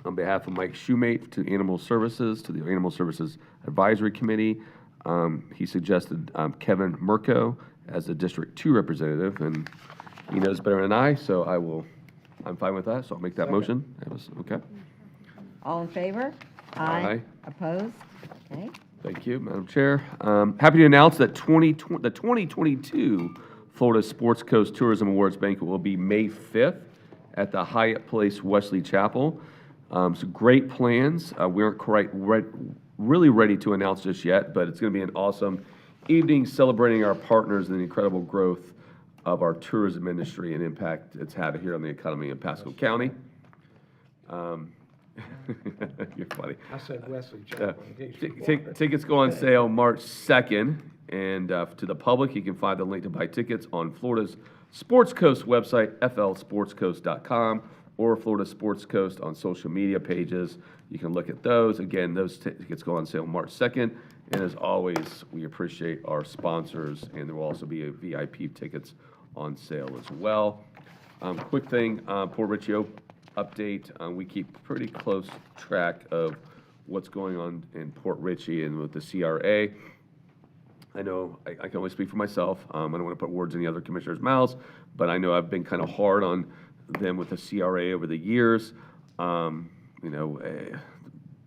On behalf of Mike Shoemate to Animal Services, to the Animal Services Advisory Committee, He suggested Kevin Mirko as a District 2 representative, and he knows better than I, so I'm fine with that, so I'll make that motion. Okay. All in favor? Aye. Opposed? Okay. Thank you, Madam Chair. Happy to announce that the 2022 Florida Sports Coast Tourism Awards Banquet will be May 5th at the Hyatt Place Wesley Chapel. So great plans. We aren't quite really ready to announce this yet, but it's going to be an awesome evening celebrating our partners and the incredible growth of our tourism industry and impact it's had here on the economy in Pasco County. You're funny. I said Wesley Chapel. Tickets go on sale March 2nd, and to the public, you can find the link to buy tickets on Florida's Sports Coast website, flsportscoast.com, or Florida Sports Coast on social media pages. You can look at those. Again, those tickets go on sale March 2nd, and as always, we appreciate our sponsors, and there will also be a VIP tickets on sale as well. Quick thing, Port Richey update. We keep pretty close track of what's going on in Port Richey and with the CRA. I know I can only speak for myself. I don't want to put words in the other commissioners' mouths, but I know I've been kind of hard on them with the CRA over the years.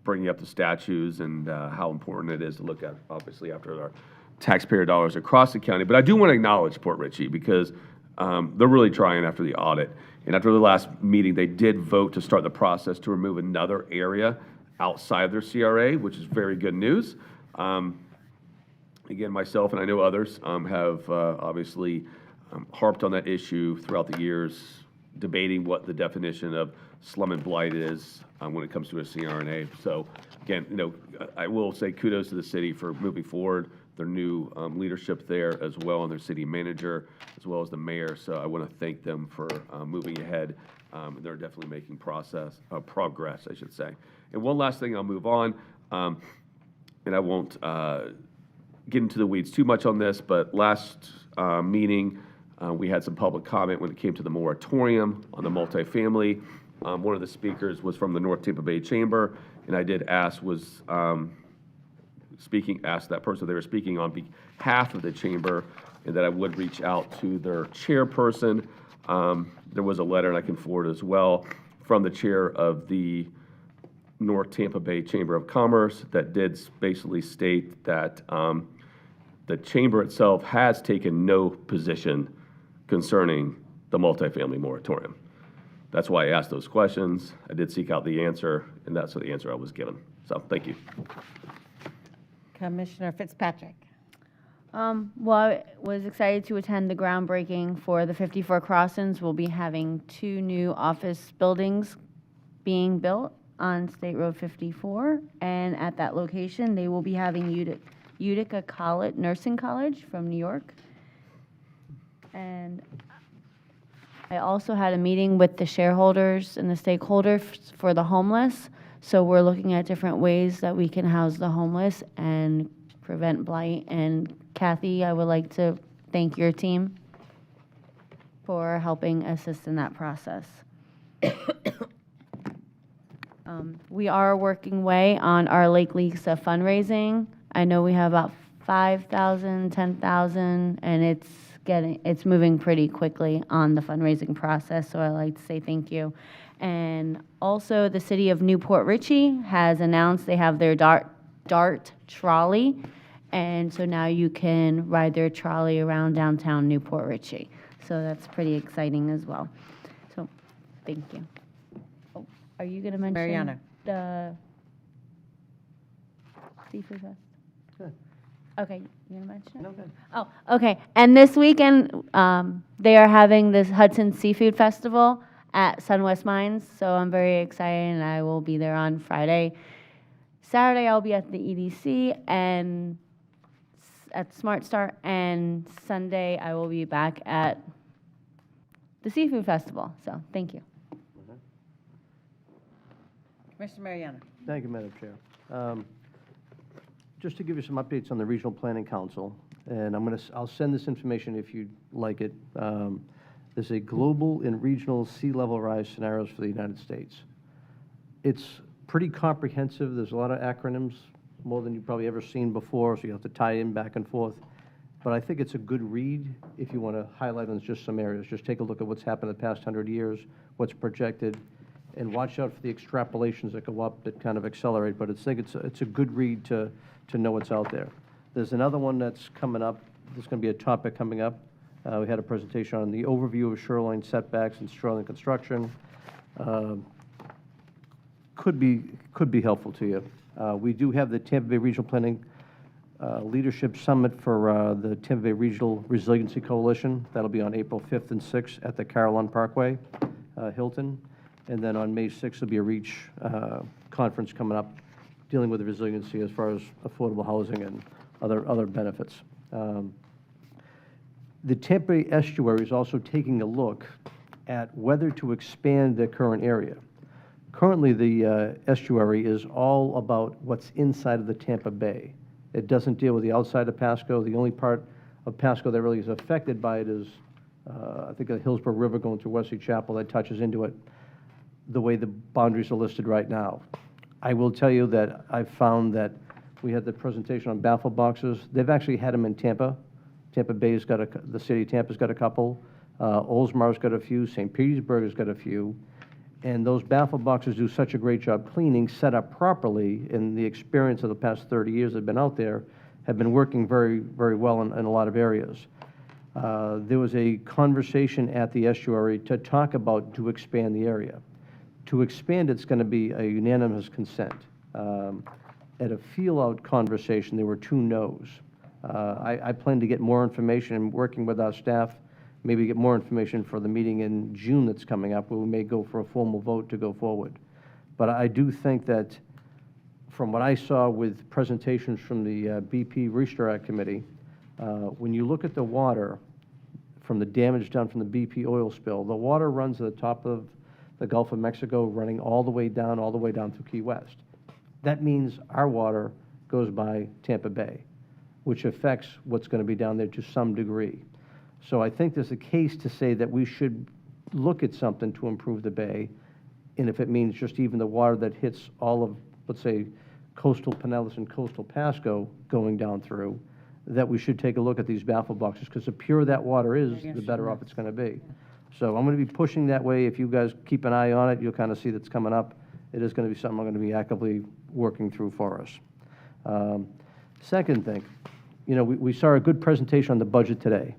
Bringing up the statutes and how important it is to look at, obviously, after our taxpayer dollars across the county. But I do want to acknowledge Port Richey because they're really trying after the audit. And after the last meeting, they did vote to start the process to remove another area outside their CRA, which is very good news. Again, myself and I know others have obviously harped on that issue throughout the years, debating what the definition of slum and blight is when it comes to a CRNA. So again, I will say kudos to the city for moving forward, their new leadership there as well, and their city manager, as well as the mayor. So I want to thank them for moving ahead. They're definitely making progress, I should say. And one last thing, I'll move on, and I won't get into the weeds too much on this, but last meeting, we had some public comment when it came to the moratorium on the multifamily. One of the speakers was from the North Tampa Bay Chamber, and I did ask, asked that person if they were speaking on behalf of the chamber, and that I would reach out to their chairperson. There was a letter, and I can forward as well, from the chair of the North Tampa Bay Chamber of Commerce that did basically state that the chamber itself has taken no position concerning the multifamily moratorium. That's why I asked those questions. I did seek out the answer, and that's the answer I was given. So, thank you. Commissioner Fitzpatrick. Well, I was excited to attend the groundbreaking for the 54 Crossings. We'll be having 2 new office buildings being built on State Road 54, and at that location, they will be having Utica College, Nursing College from New York. And I also had a meeting with the shareholders and the stakeholders for the homeless. So we're looking at different ways that we can house the homeless and prevent blight. And Kathy, I would like to thank your team for helping assist in that process. We are working way on our Lake Lisa fundraising. I know we have about 5,000, 10,000, and it's moving pretty quickly on the fundraising process, so I'd like to say thank you. And also, the city of Newport Richey has announced they have their DART trolley, and so now you can ride their trolley around downtown Newport Richey. So that's pretty exciting as well. So, thank you. Oh, are you going to mention Mariana. the seafood fest? Good. Okay, you gonna mention it? No, good. Oh, okay. And this weekend, they are having this Hudson Seafood Festival at Sunwest Mines, so I'm very excited, and I will be there on Friday. Saturday, I'll be at the EDC and at Smart Start, and Sunday, I will be back at the Seafood Festival. So, thank you. Commissioner Mariana. Thank you, Madam Chair. Just to give you some updates on the Regional Planning Council, and I'll send this information if you'd like it. There's a global and regional sea level rise scenarios for the United States. It's pretty comprehensive. There's a lot of acronyms more than you've probably ever seen before, so you have to tie in back and forth. But I think it's a good read if you want to highlight on just some areas. Just take a look at what's happened the past 100 years, what's projected, and watch out for the extrapolations that go up that kind of accelerate. But I think it's a good read to know what's out there. There's another one that's coming up. There's going to be a topic coming up. We had a presentation on the overview of shoreline setbacks and shoreline construction. Could be helpful to you. We do have the Tampa Bay Regional Planning Leadership Summit for the Tampa Bay Regional Resiliency Coalition. That'll be on April 5th and 6th at the Carillon Parkway, Hilton. And then on May 6th, there'll be a REACH conference coming up dealing with the resiliency as far as affordable housing and other benefits. The Tampa Bay Estuary is also taking a look at whether to expand the current area. Currently, the estuary is all about what's inside of the Tampa Bay. It doesn't deal with the outside of Pasco. The only part of Pasco that really is affected by it is, I think, the Hillsborough River going through Wesley Chapel that touches into it the way the boundaries are listed right now. I will tell you that I found that we had the presentation on baffle boxes. They've actually had them in Tampa. Tampa Bay's got the city of Tampa's got a couple. Oldsmar's got a few. St. Petersburg has got a few. And those baffle boxes do such a great job cleaning, set up properly, and the experience of the past 30 years that have been out there have been working very, very well in a lot of areas. There was a conversation at the estuary to talk about to expand the area. To expand, it's going to be a unanimous consent. At a feel-out conversation, there were 2 no's. I plan to get more information and working with our staff, maybe get more information for the meeting in June that's coming up, where we may go for a formal vote to go forward. But I do think that from what I saw with presentations from the BP Restore Act Committee, when you look at the water from the damage done from the BP oil spill, the water runs at the top of the Gulf of Mexico, running all the way down through Key West. That means our water goes by Tampa Bay, which affects what's going to be down there to some degree. So I think there's a case to say that we should look at something to improve the bay, and if it means just even the water that hits all of, let's say, coastal Pinellas and coastal Pasco going down through, that we should take a look at these baffle boxes, because the purer that water is, the better off it's going to be. So I'm going to be pushing that way. If you guys keep an eye on it, you'll kind of see that's coming up. It is going to be something I'm going to be actively working through for us. Second thing, we saw a good presentation on the budget today.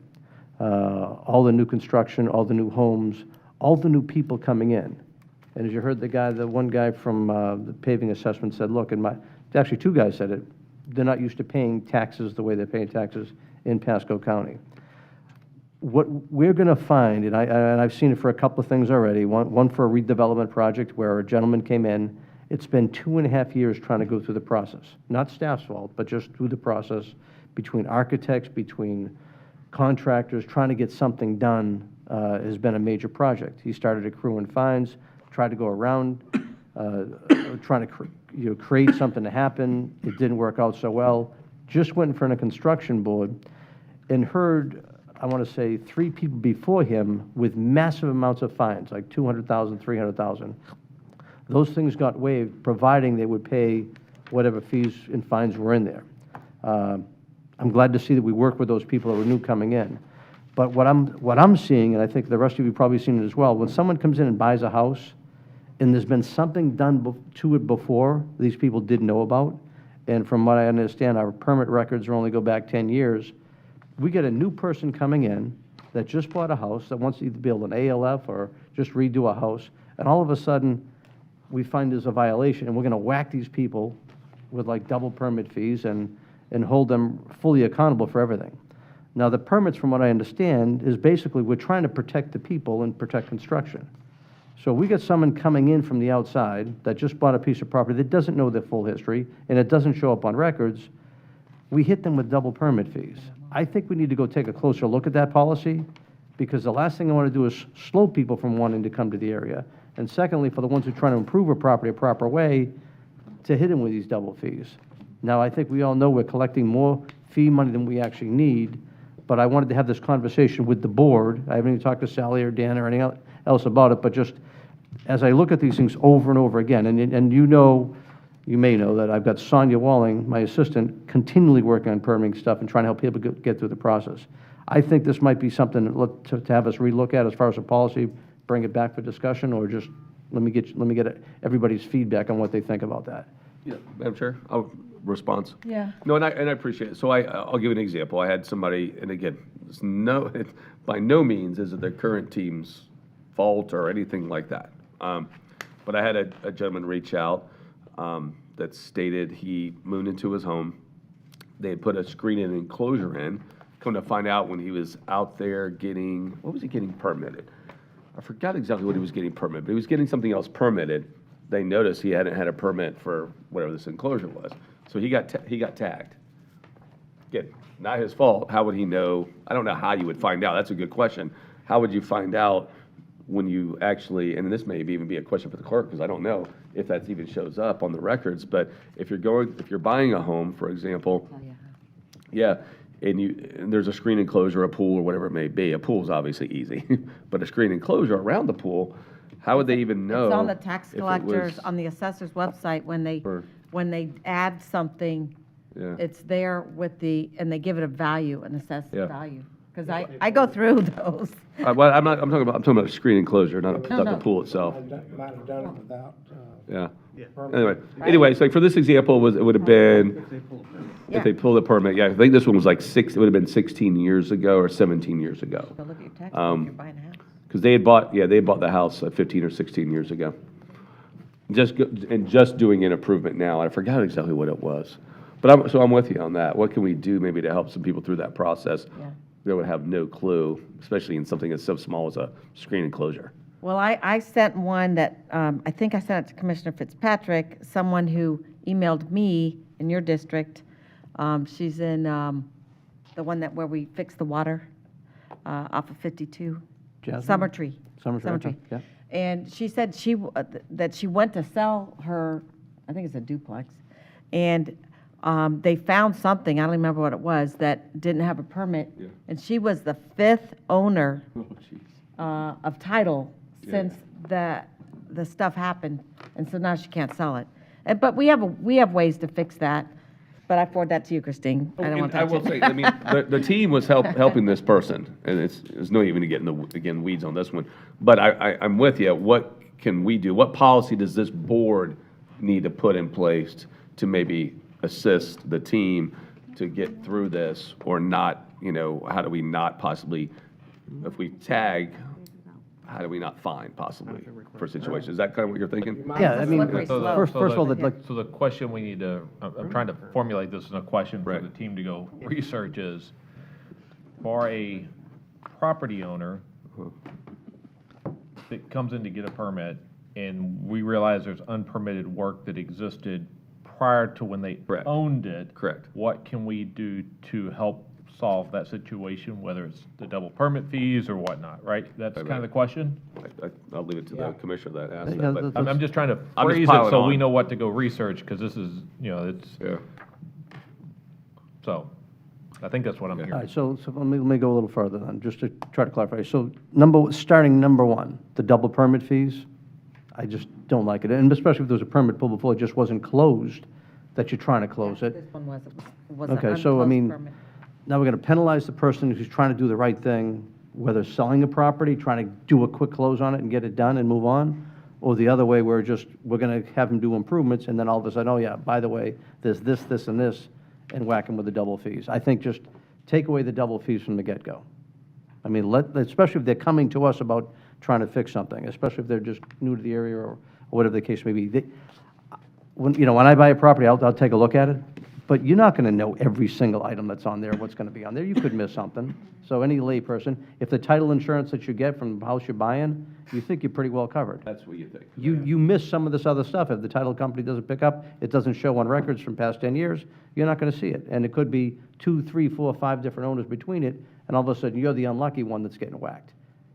All the new construction, all the new homes, all the new people coming in. And as you heard the one guy from the paving assessment said, look, actually 2 guys said it, they're not used to paying taxes the way they're paying taxes in Pasco County. What we're going to find, and I've seen it for a couple of things already, one for a redevelopment project where a gentleman came in. It's been 2.5 years trying to go through the process. Not staff's fault, but just through the process between architects, between contractors, trying to get something done has been a major project. He started accruing fines, tried to go around, trying to create something to happen. It didn't work out so well. Just went in front of a construction board and heard, I want to say, 3 people before him with massive amounts of fines, like $200,000, $300,000. Those things got waived, providing they would pay whatever fees and fines were in there. I'm glad to see that we work with those people that were new coming in. But what I'm seeing, and I think the rest of you probably seen it as well, when someone comes in and buys a house, and there's been something done to it before these people didn't know about, and from what I understand, our permit records only go back 10 years, we get a new person coming in that just bought a house, that wants to either build an ALF or just redo a house, and all of a sudden, we find there's a violation, and we're going to whack these people with like double permit fees and hold them fully accountable for everything. Now, the permits, from what I understand, is basically we're trying to protect the people and protect construction. So we get someone coming in from the outside that just bought a piece of property that doesn't know their full history, and it doesn't show up on records, we hit them with double permit fees. I think we need to go take a closer look at that policy, because the last thing I want to do is slow people from wanting to come to the area. And secondly, for the ones who are trying to improve a property a proper way, to hit them with these double fees. Now, I think we all know we're collecting more fee money than we actually need, but I wanted to have this conversation with the board. I haven't even talked to Sally or Dan or anything else about it, but just as I look at these things over and over again, and you may know that I've got Sonia Walling, my assistant, continually working on permitting stuff and trying to help people get through the process. I think this might be something to have us relook at as far as a policy, bring it back for discussion, or just let me get everybody's feedback on what they think about that. Yeah, Madam Chair, response? Yeah. No, and I appreciate it. So I'll give an example. I had somebody, and again, it by no means is it the current team's fault or anything like that. But I had a gentleman reach out that stated he moved into his home. They had put a screen and enclosure in. Come to find out when he was out there what was he getting permitted? I forgot exactly what he was getting permitted, but he was getting something else permitted. They noticed he hadn't had a permit for whatever this enclosure was. So he got tagged. Again, not his fault. How would he know? I don't know how you would find out. That's a good question. How would you find out when you actually, and this may even be a question for the clerk, because I don't know if that even shows up on the records, but if you're buying a home, for example, yeah, and there's a screen enclosure, a pool, or whatever it may be. A pool is obviously easy, but a screen enclosure around the pool, how would they even know? It's on the tax if it collectors, was- on the assessor's website, when they add something, Yeah. it's there and they give it a value, an assessed Yeah. value. Because I go through those. Well, I'm talking about a screen enclosure, not No, the no. pool itself. Might have done it without. Yeah. permit. Anyway, so like for this example, it would have been, if they pulled a permit, yeah, I think this one was like it would have been 16 years ago or 17 years ago. Go look at your tax bill if you're buying a house. Because they bought the house 15 or 16 years ago. Just doing an improvement now, I forgot exactly what it was. But I'm with you on that. What can we do maybe to help some people through that process? Yeah. They would have no clue, especially in something that's so small as a screen enclosure. Well, I sent one that, I think I sent it to Commissioner Fitzpatrick, someone who emailed me in your district. She's in the one where we fix the water off of 52. Jasmine? Summer Tree. Summer Tree, yeah. And she said that she went to sell her, I think it's a duplex, and they found something, I don't remember what it was, that didn't have a permit. Yeah. And she was the 5th owner Oh, jeez. of title Yeah. since the stuff happened, and so now she can't sell it. But we have ways to fix that, but I forward that to you, Christine. I don't want to I touch will it. say, I mean, the team was helping this person, and it's no even to get in the weeds on this one. But I'm with you. What can we do? What policy does this board need to put in place to maybe assist the team to get through this, or not? How do we not possibly, if we tag, how do we not fine possibly for situations? Is that kind of what you're thinking? Yeah, I mean, Slippery slope. first of all, So the question we need to, I'm trying to formulate this in a question for Right. the team to go research is, for a property owner that comes in to get a permit, and we realize there's unpermitted work that existed prior to when they Correct. owned it. Correct. What can we do to help solve that situation, whether it's the double permit fees or whatnot, right? That's Right, kind of right. the question? I'll leave it to the commissioner that asked Yeah, that, but I'm just trying to I'm just phrase it piling so on. we know what to go research, because this is, it's, yeah. so, I think that's what I'm all hearing. right, so let me go a little further then, just to try to clarify. So starting number one, the double permit fees, I just don't like it. And especially if there was a permit pulled before it just wasn't closed, that you're trying to close it. This one was an Okay, so I unclosed mean, permit. now we're going to penalize the person who's trying to do the right thing, whether selling a property, trying to do a quick close on it and get it done and move on, or the other way, we're going to have them do improvements, and then all of a sudden, oh yeah, by the way, there's this, this, and this, and whack them with the double fees. I think just take away the double fees from the get-go. I mean, especially if they're coming to us about trying to fix something, especially if they're just new to the area or whatever the case may be. When I buy a property, I'll take a look at it, but you're not going to know every single item that's on there, what's going to be on there. You could miss something. So any layperson, if the title insurance that you get from the house you're buying, you think you're pretty well covered. That's what you think. You miss some of this other stuff. If the title company doesn't pick up, it doesn't show on records from past 10 years, you're not going to see it. And it could be 2, 3, 4, 5 different owners between it, and all of a sudden, you're the unlucky one that's getting whacked.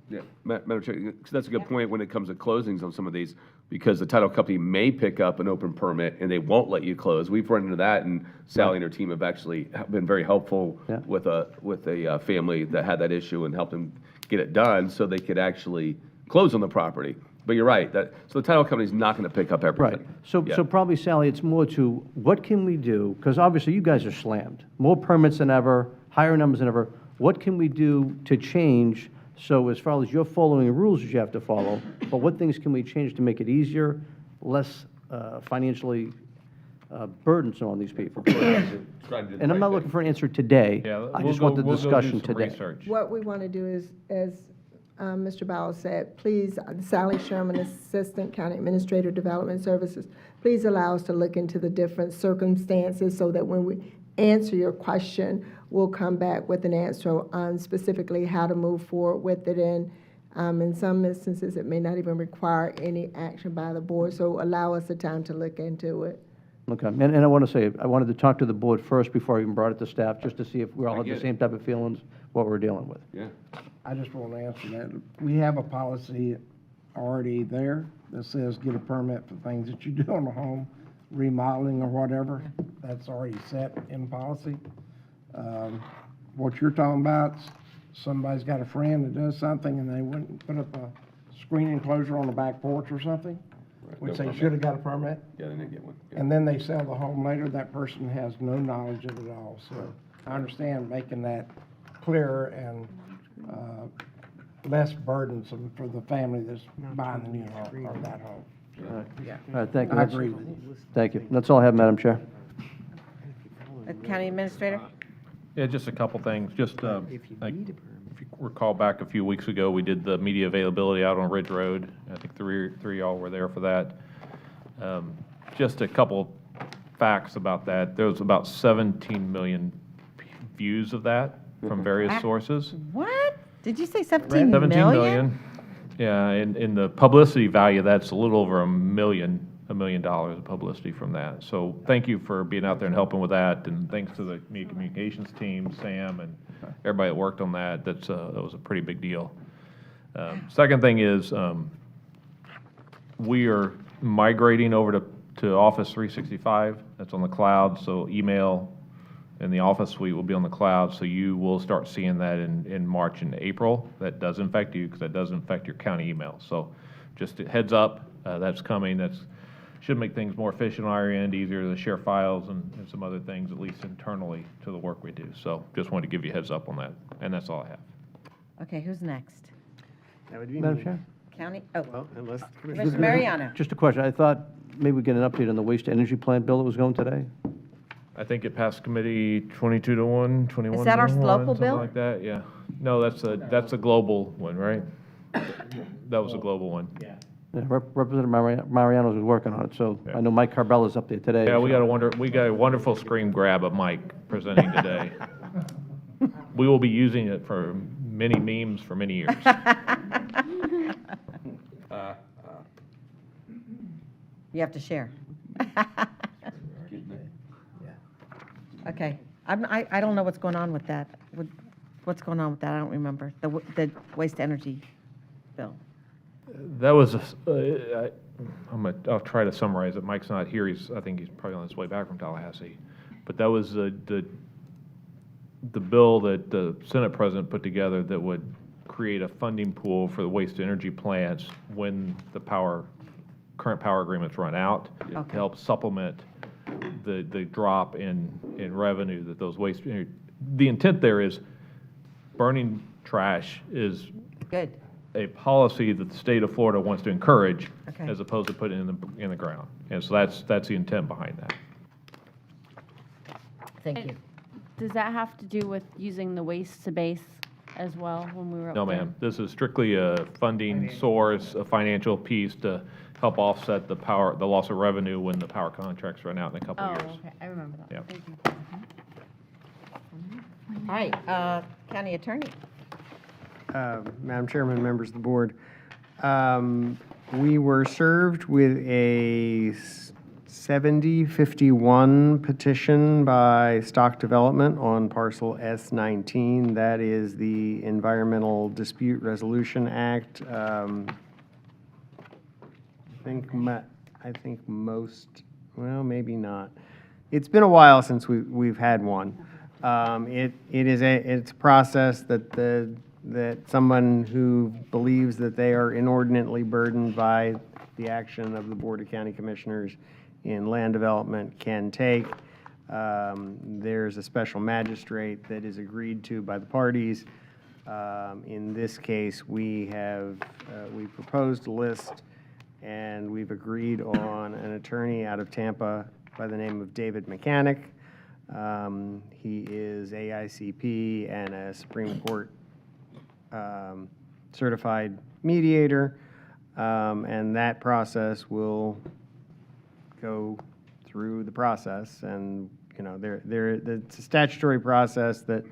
Yeah, Madam Chair, 'cause that's a good point when it comes to closings on some of these, because the title company may pick up an open permit and they won't let you close. We've run into that, and Sally and her team have actually been very helpful Yeah. with a family that had that issue and helped them get it done so they could actually close on the property. But you're right, so the title company's not going to pick up everything. Right. So Yeah. probably, Sally, it's more to, what can we do? Because obviously you guys are slammed. More permits than ever, higher numbers than ever. What can we do to change? So as far as you're following the rules that you have to follow, but what things can we change to make it easier, less financially burdensome on these people? And I'm not looking for an answer today. Yeah, I we'll just want go- the we'll go do discussion some today. research. What we want to do is, as Mr. Bowles said, please, Sally Sherman, Assistant County Administrator, Development Services, please allow us to look into the different circumstances so that when we answer your question, we'll come back with an answer on specifically how to move forward with it. And in some instances, it may not even require any action by the board, so allow us the time to look into it. Okay, and I want to say, I wanted to talk to the board first before I even brought it to staff, just to see if we all have the get it. same type of feelings, what we're dealing with. Yeah. I just want to answer that. We have a policy already there that says get a permit for things that you do on the home, remodeling or whatever. That's already set in policy. What you're talking about, somebody's got a friend that does something and they wouldn't put up a screen enclosure on the back porch or something, which they should have got a permit. Yeah, they didn't get one. Yeah. And then they sell the home later, that person has no knowledge of it all. So I understand making that clearer and less burdensome for the family that's buying the new home or that home. All right, thank you. I agree with you. Thank you. That's all I have, Madam Chair. County Administrator? Yeah, just a couple things. Just, if you recall back a few weeks ago, we did the media availability out on Ridge Road. I think three of y'all were there for that. Just a couple facts about that. There was about 17 million views of that from various sources. What? Did you say 17 17 million? million. Yeah, and the publicity value, that's a little over $1 million of publicity from that. So thank you for being out there and helping with that, and thanks to the media communications team, Sam, and everybody that worked on that. That was a pretty big deal. Second thing is, we are migrating over to Office 365. That's on the cloud, so email and the Office suite will be on the cloud, so you will start seeing that in March and April. That does affect you, because that does affect your county email. So just a heads up, that's coming. That's should make things more efficient on our end, easier to share files and some other things, at least internally, to the work we do. So just wanted to give you a heads up on that, and that's all I have. Okay, who's next? That would be Madam me. Chair? County, Well, unless Mr. Mariano. Just a question. I thought maybe we'd get an update on the waste-to-energy plant bill that was going today. I think it passed committee 22-1, 21-1. Is that our local something bill? like that, yeah. No, that's a global one, right? That was a global one. Yeah, Representative Mariano was working on it, so I know Mike Carbella's up there today. Yeah, we so- got a wonderful screen grab of Mike presenting today. We will be using it for many memes for many years. You have to share. Okay, I don't know what's going on with that. What's going on with that? I don't remember. The waste-to-energy bill. That was, I'll try to summarize it. Mike's not here. I think he's probably on his way back from Tallahassee. But that was the bill that the Senate President put together that would create a funding pool for the waste-to-energy plants when the current power agreements run out, to help supplement the drop in revenue that those waste. The intent there is burning trash is good. A policy that the state of Florida wants to encourage, Okay. as opposed to putting it in the ground. And so that's the intent behind that. Thank you. Does that have to do with using the waste to base as well when we were up No, there? ma'am. This is strictly a funding source, a financial piece to help offset the loss of revenue when the power contracts run out in a couple of years. Okay, I remember that. Yeah. Thank you. All right, County Attorney. Madam Chairman, members of the board, we were served with a 7051 petition by Stock Development on parcel S19. That is the Environmental Dispute Resolution Act. I think most, well, maybe not. It's been a while since we've had one. It's a process that the that someone who believes that they are inordinately burdened by the action of the Board of County Commissioners in land development can take. There's a special magistrate that is agreed to by the parties. In this case, we proposed a list, and we've agreed on an attorney out of Tampa by the name of David Mechanic. He is AICP and a Supreme Court certified mediator, and that process will go through the process. And it's a statutory process that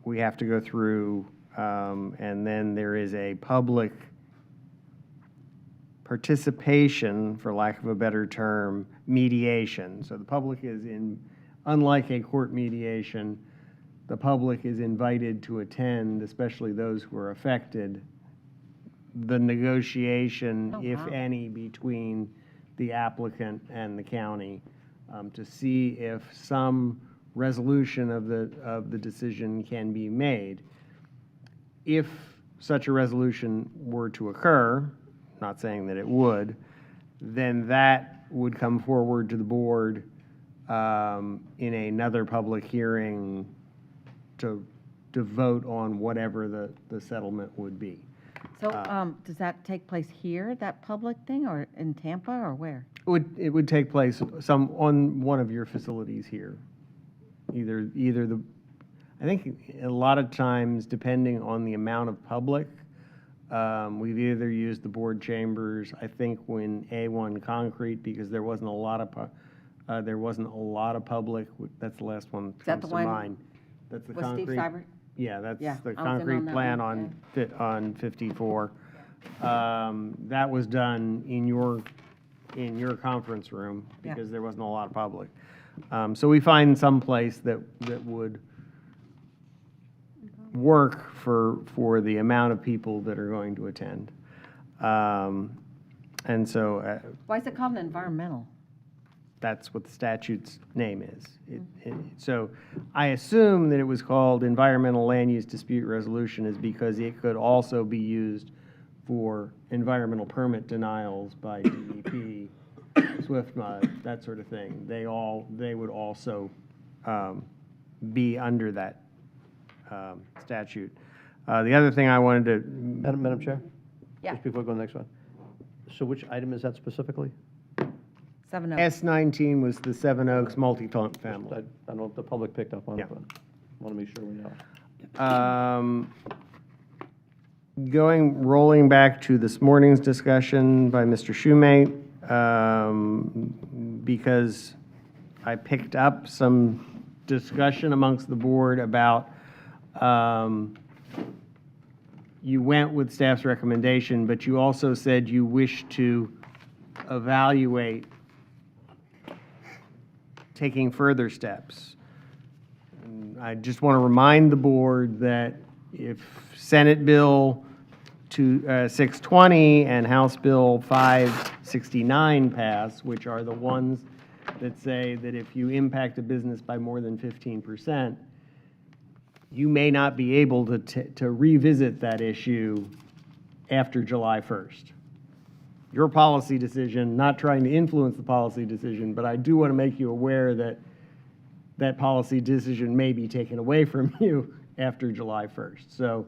we have to go through, and then there is a public participation, for lack of a better term, mediation. So the public is unlike a court mediation, the public is invited to attend, especially those who are affected, the negotiation, if any, between the applicant and the county to see if some resolution of the decision can be made. If such a resolution were to occur, not saying that it would, then that would come forward to the board in another public hearing to vote on whatever the settlement would be. So does that take place here, that public thing, or in Tampa, or where? It would take place on one of your facilities here. I think a lot of times, depending on the amount of public, we've either used the board chambers, I think when A1 Concrete, because there wasn't a lot of public. That's the last one that comes to mind. That's the Was Steve concrete. Seibert? Yeah, that's Yeah, the I was in concrete on that plan one, on 54. That was done in your conference room Yeah. because there wasn't a lot of public. So we find some place that would work for the amount of people that are going to attend. And so Why is it called an environmental? that's what the statute's name is. So I assume that it was called Environmental Land Use Dispute Resolution is because it could also be used for environmental permit denials by DEP, SwiftMud, that sort of thing. They would also be under that statute. The other thing I wanted to... Madam Chair? Yeah. Just before we go to the next one. So which item is that specifically? 7 S19 was the Seven Oaks multi-family. I don't know if the public picked up on it, but want to make sure we know. Rolling back to this morning's discussion by Mr. Shoemate, because I picked up some discussion amongst the board about you went with staff's recommendation, but you also said you wish to evaluate taking further steps. And I just want to remind the board that if Senate Bill 620 and House Bill 569 pass, which are the ones that say that if you impact a business by more than 15%, you may not be able to revisit that issue after July 1st. Your policy decision, not trying to influence the policy decision, but I do want to make you aware that that policy decision may be taken away from you after July 1st. So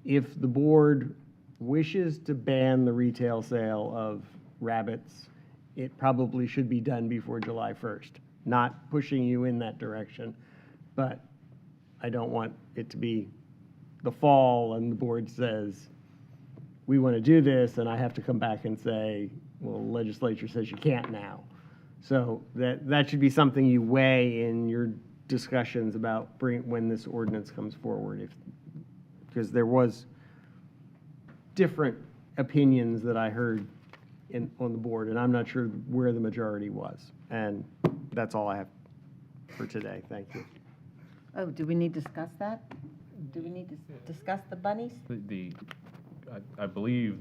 if the board wishes to ban the retail sale of rabbits, it probably should be done before July 1st. Not pushing you in that direction, but I don't want it to be the fall and the board says, we want to do this, and I have to come back and say, well, the legislature says you can't now. So that should be something you weigh in your discussions about when this ordinance comes forward, because there was different opinions that I heard on the board, and I'm not sure where the majority was. And that's all I have for today. Thank you. Oh, do we need to discuss that? Do we need to discuss the bunnies? I believe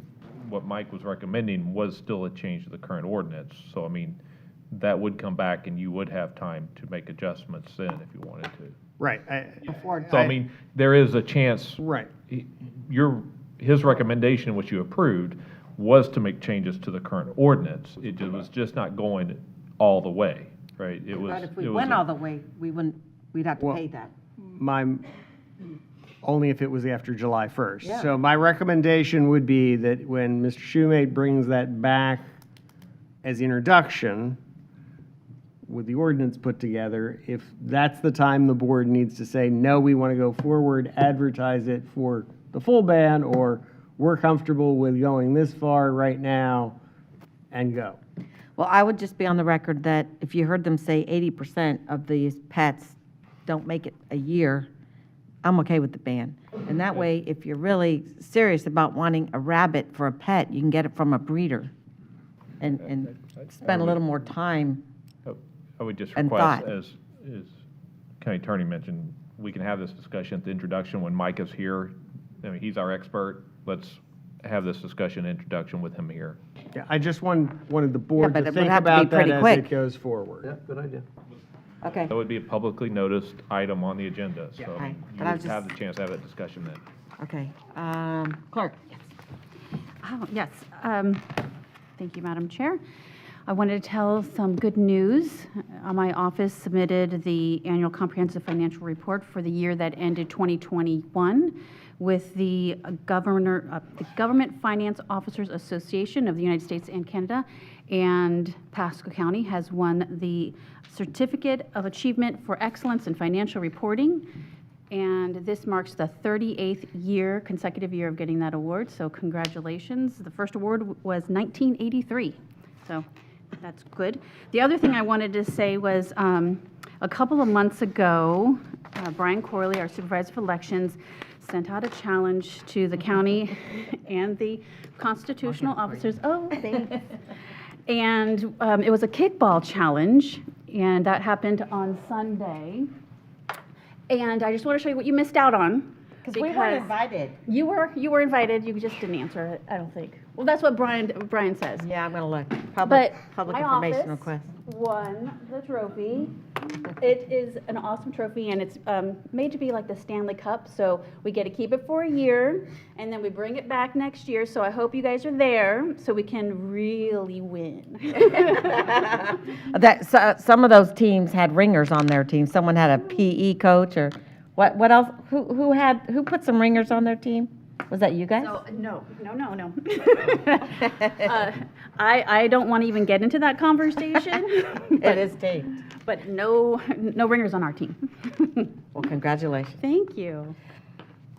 what Mike was recommending was still a change to the current ordinance. So, I mean, that would come back and you would have time to make adjustments then if you wanted to. Right. So, I mean, there is a chance. Right. His recommendation, which you approved, was to make changes to the current ordinance. It was just not going all the way, right? It was. But if we it was went a- all the way, we'd have to Well, pay that. Only if it was after July 1st. Yeah. So my recommendation would be that when Mr. Shoemate brings that back as introduction, with the ordinance put together, if that's the time the board needs to say, no, we want to go forward, advertise it for the full ban, or we're comfortable with going this far right now, and go. Well, I would just be on the record that if you heard them say 80% of these pets don't make it a year, I'm okay with the ban. And that way, if you're really serious about wanting a rabbit for a pet, you can get it from a breeder and spend a little more time. I would just and request, thought. as County Attorney mentioned, we can have this discussion at the introduction when Mike is here. I mean, he's our expert. Let's have this discussion introduction with him here. Yeah, I just wanted the board but to it would think have to be about that pretty as quick. it goes forward. Yeah, good idea. Okay. That would be a publicly noticed item on the agenda, so Okay, you but I would was have just- the chance to have that discussion then. Okay. Clerk? Oh, yes. Thank you, Madam Chair. I wanted to tell some good news. My office submitted the annual comprehensive financial report for the year that ended 2021 with the Government Finance Officers Association of the United States and Canada, and Pasco County has won the Certificate of Achievement for Excellence in Financial Reporting. And this marks the 38th consecutive year of getting that award, so congratulations. The first award was 1983, so that's good. The other thing I wanted to say was a couple of months ago, Brian Corley, our supervisor of elections, sent out a challenge to the county and the constitutional officers. Oh, thanks. And it was a kickball challenge, and that happened on Sunday. And I just want to show you what you missed out on. Because we weren't invited. You were invited, you just didn't answer it, I don't think. Well, that's what Brian says. Yeah, I'm going to look. But Public my information office request. won the trophy. It is an awesome trophy, and it's made to be like the Stanley Cup, so we get to keep it for a year, and then we bring it back next year, so I hope you guys are there, so we can really win. Some of those teams had ringers on their team. Someone had a PE coach or what else? Who put some ringers on their team? Was that you guys? So, no. I don't want to even get into that conversation. It is taped. But no ringers on our team. Well, congratulations. Thank you.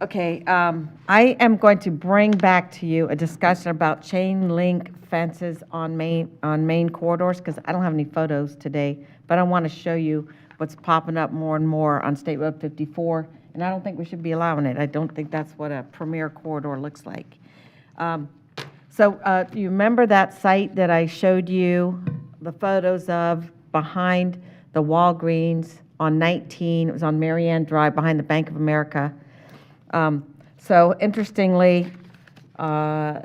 Okay, I am going to bring back to you a discussion about chain link fences on main corridors, because I don't have any photos today, but I want to show you what's popping up more and more on State Road 54, and I don't think we should be allowing it. I don't think that's what a premier corridor looks like. So you remember that site that I showed you the photos of behind the Walgreens on 19? It was on Marianne Drive behind the Bank of America. So interestingly, I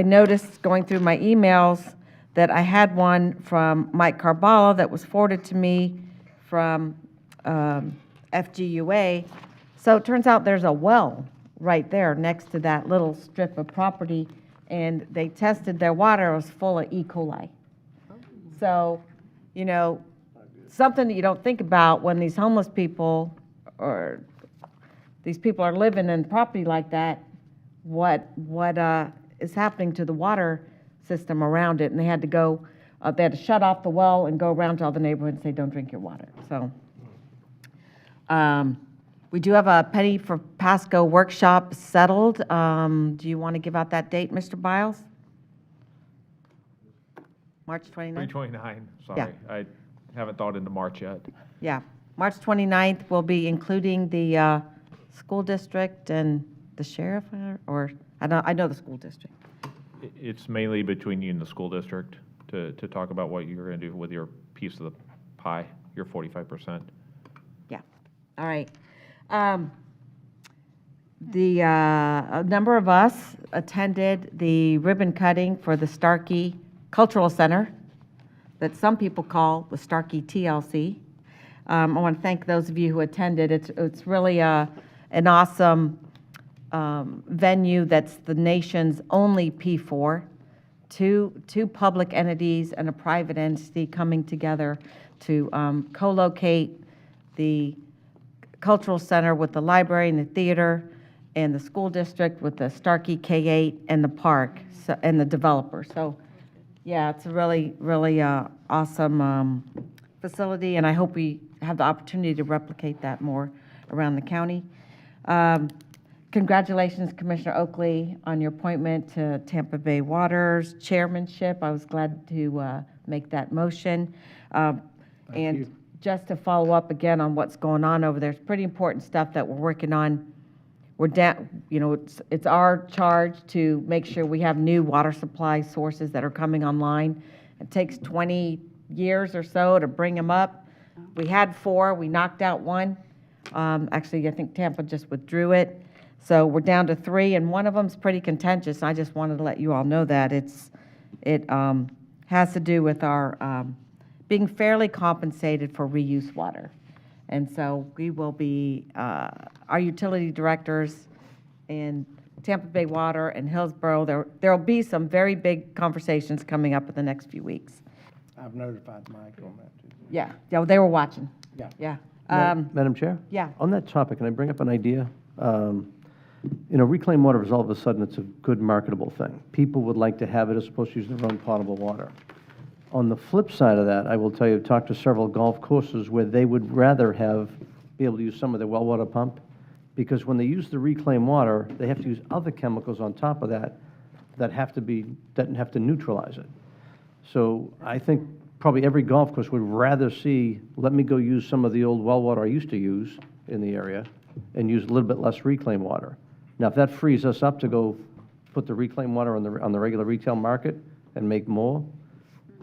noticed going through my emails that I had one from Mike Carballa that was forwarded to me from FGUA. So it turns out there's a well right there next to that little strip of property, and they tested their water, it was full of E. coli. So, you know, something that you don't think about when these homeless people or these people are living in property like that, what is happening to the water system around it, and they had to go, they had to shut off the well and go around to all the neighborhoods and say, don't drink your water. So we do have a Penny for Pasco workshop settled. Do you want to give out that date, Mr. Biles? March 29th? 329, sorry. Yeah. I haven't thought into March yet. Yeah, March 29th, we'll be including the school district and the sheriff, or, I know the school district. It's mainly between you and the school district to talk about what you're going to do with your piece of the pie, your 45%. Yeah, all right. A number of us attended the ribbon cutting for the Starkey Cultural Center that some people call the Starkey TLC. I want to thank those of you who attended. It's really an awesome venue that's the nation's only P4. Two public entities and a private entity coming together to co-locate the cultural center with the library and the theater, and the school district with the Starkey K-8 and the park, and the developer. So, yeah, it's a really, really awesome facility, and I hope we have the opportunity to replicate that more around the county. Congratulations, Commissioner Oakley, on your appointment to Tampa Bay Water's chairmanship. I was glad to make that motion. And just to follow up again on what's going on over there, it's pretty important stuff that we're working on. We're down, it's our charge to make sure we have new water supply sources that are coming online. It takes 20 years or so to bring them up. We had 4, we knocked out 1. Actually, I think Tampa just withdrew it. So we're down to 3, and one of them's pretty contentious. I just wanted to let you all know that it has to do with our being fairly compensated for reuse water. And so we will be, our utility directors in Tampa Bay Water and Hillsborough, there'll be some very big conversations coming up in the next few weeks. I've notified Mike on that too. Yeah, they were watching. Yeah. Yeah. Madam Chair? Yeah. On that topic, can I bring up an idea? Reclaimed water is all of a sudden, it's a good marketable thing. People would like to have it as opposed to using their own potable water. On the flip side of that, I will tell you, I've talked to several golf courses where they would rather be able to use some of their well water pump, because when they use the reclaimed water, they have to use other chemicals on top of that have to neutralize it. So I think probably every golf course would rather see, let me go use some of the old well water I used to use in the area and use a little bit less reclaimed water. Now, if that frees us up to go put the reclaimed water on the regular retail market and make more,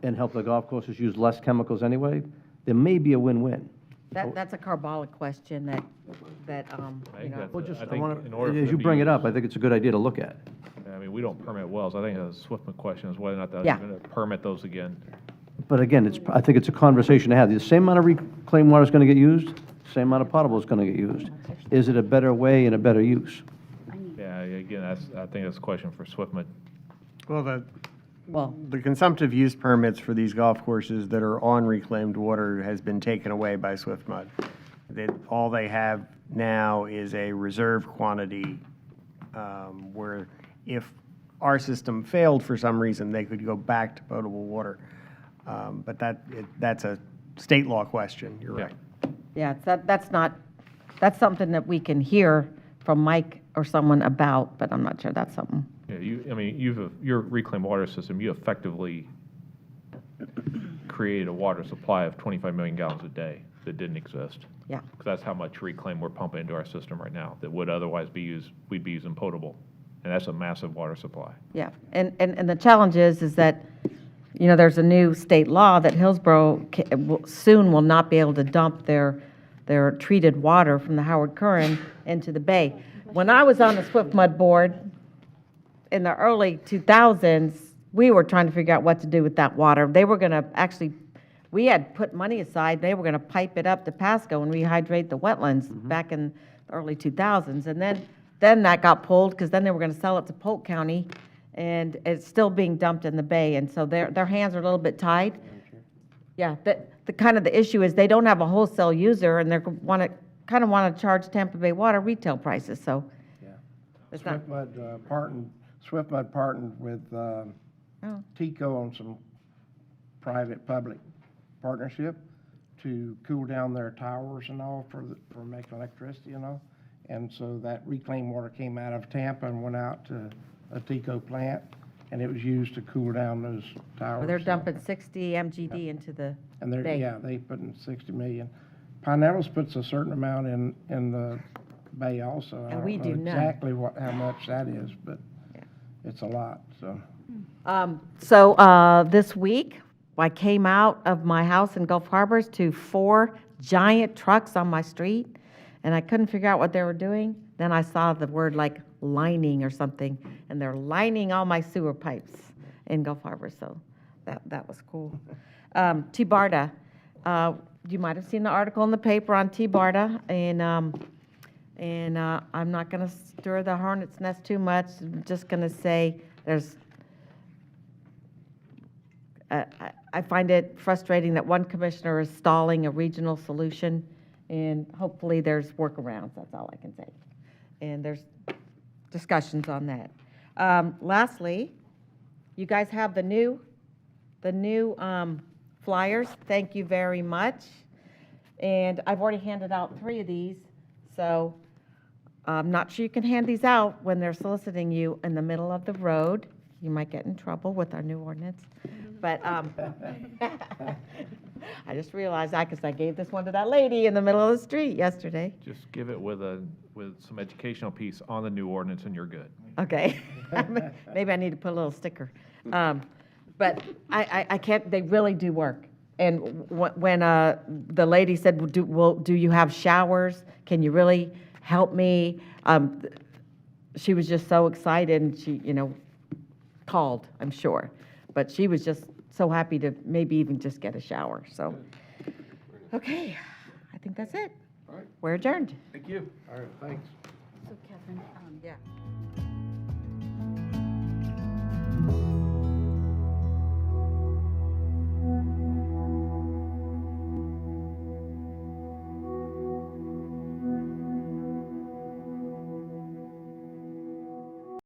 and help the golf courses use less chemicals anyway, there may be a win-win. That's a carbolic question that Well, just, I I think want in order to, for as you it to bring it use- up, I think it's a good idea to look at. I mean, we don't permit wells. I think a Swiftman question is whether or not Yeah. they're going to permit those again. But again, I think it's a conversation to have. The same amount of reclaimed water is going to get used, same amount of potable is going to get used. Is it a better way and a better use? Yeah, again, I think that's a question for Swiftman. Well, the consumptive use permits for these golf courses that are on reclaimed water has been taken away by SwiftMud. All they have now is a reserve quantity where if our system failed for some reason, they could go back to potable water. But that's a state law question, you're right. Yeah, that's something that we can hear from Mike or someone about, but I'm not sure that's something. Yeah, your reclaimed water system, you effectively created a water supply of 25 million gallons a day that didn't exist. Yeah. Because that's how much reclaim we're pumping into our system right now that would otherwise we'd be using potable. And that's a massive water supply. Yeah, and the challenge is that, there's a new state law that Hillsborough soon will not be able to dump their treated water from the Howard Curran into the bay. When I was on the SwiftMud board in the early 2000s, we were trying to figure out what to do with that water. They were going to we had put money aside, they were going to pipe it up to Pasco and rehydrate the wetlands back in the early 2000s. And then that got pulled because then they were going to sell it to Polk County, and it's still being dumped in the bay. And so their hands are a little bit tied. Yeah, the issue is they don't have a wholesale user, and they want to charge Tampa Bay Water retail prices. So it's not. SwiftMud partnered with TECO on some private-public partnership to cool down their towers and all for making electricity and all. And so that reclaimed water came out of Tampa and went out to a TECO plant, and it was used to cool down those towers. Well, they're dumping 60 MGD into the And bay. they put in 60 million. Pinellas puts a certain amount in the bay also. And we do I don't know none. exactly how much that is, but it's a lot, so. So this week, I came out of my house in Gulf Harbors to 4 giant trucks on my street, and I couldn't figure out what they were doing. Then I saw the word like lining or something, and they're lining all my sewer pipes in Gulf Harbor, so that was cool. Tibarda, You might have seen the article in the paper on T-Barta, and I'm not going to stir the hornet's nest too much. I'm just going to say there's, I find it frustrating that one commissioner is stalling a regional solution, and hopefully there's workarounds, that's all I can say. And there's discussions on that. Lastly, you guys have the new flyers. Thank you very much. And I've already handed out 3 of these, so I'm not sure you can hand these out when they're soliciting you in the middle of the road. You might get in trouble with our new ordinance. But I just realized that because I gave this one to that lady in the middle of the street yesterday. Just give it with some educational piece on the new ordinance and you're good. Okay. Maybe I need to put a little sticker. But I can't, they really do work. And when the lady said, do you have showers? Can you really help me? She was just so excited, and she, called, I'm sure. But she was just so happy to maybe even just get a shower. So, okay, I think that's it. All right. We're adjourned. Thank you. All right, thanks. So Catherine, Yeah.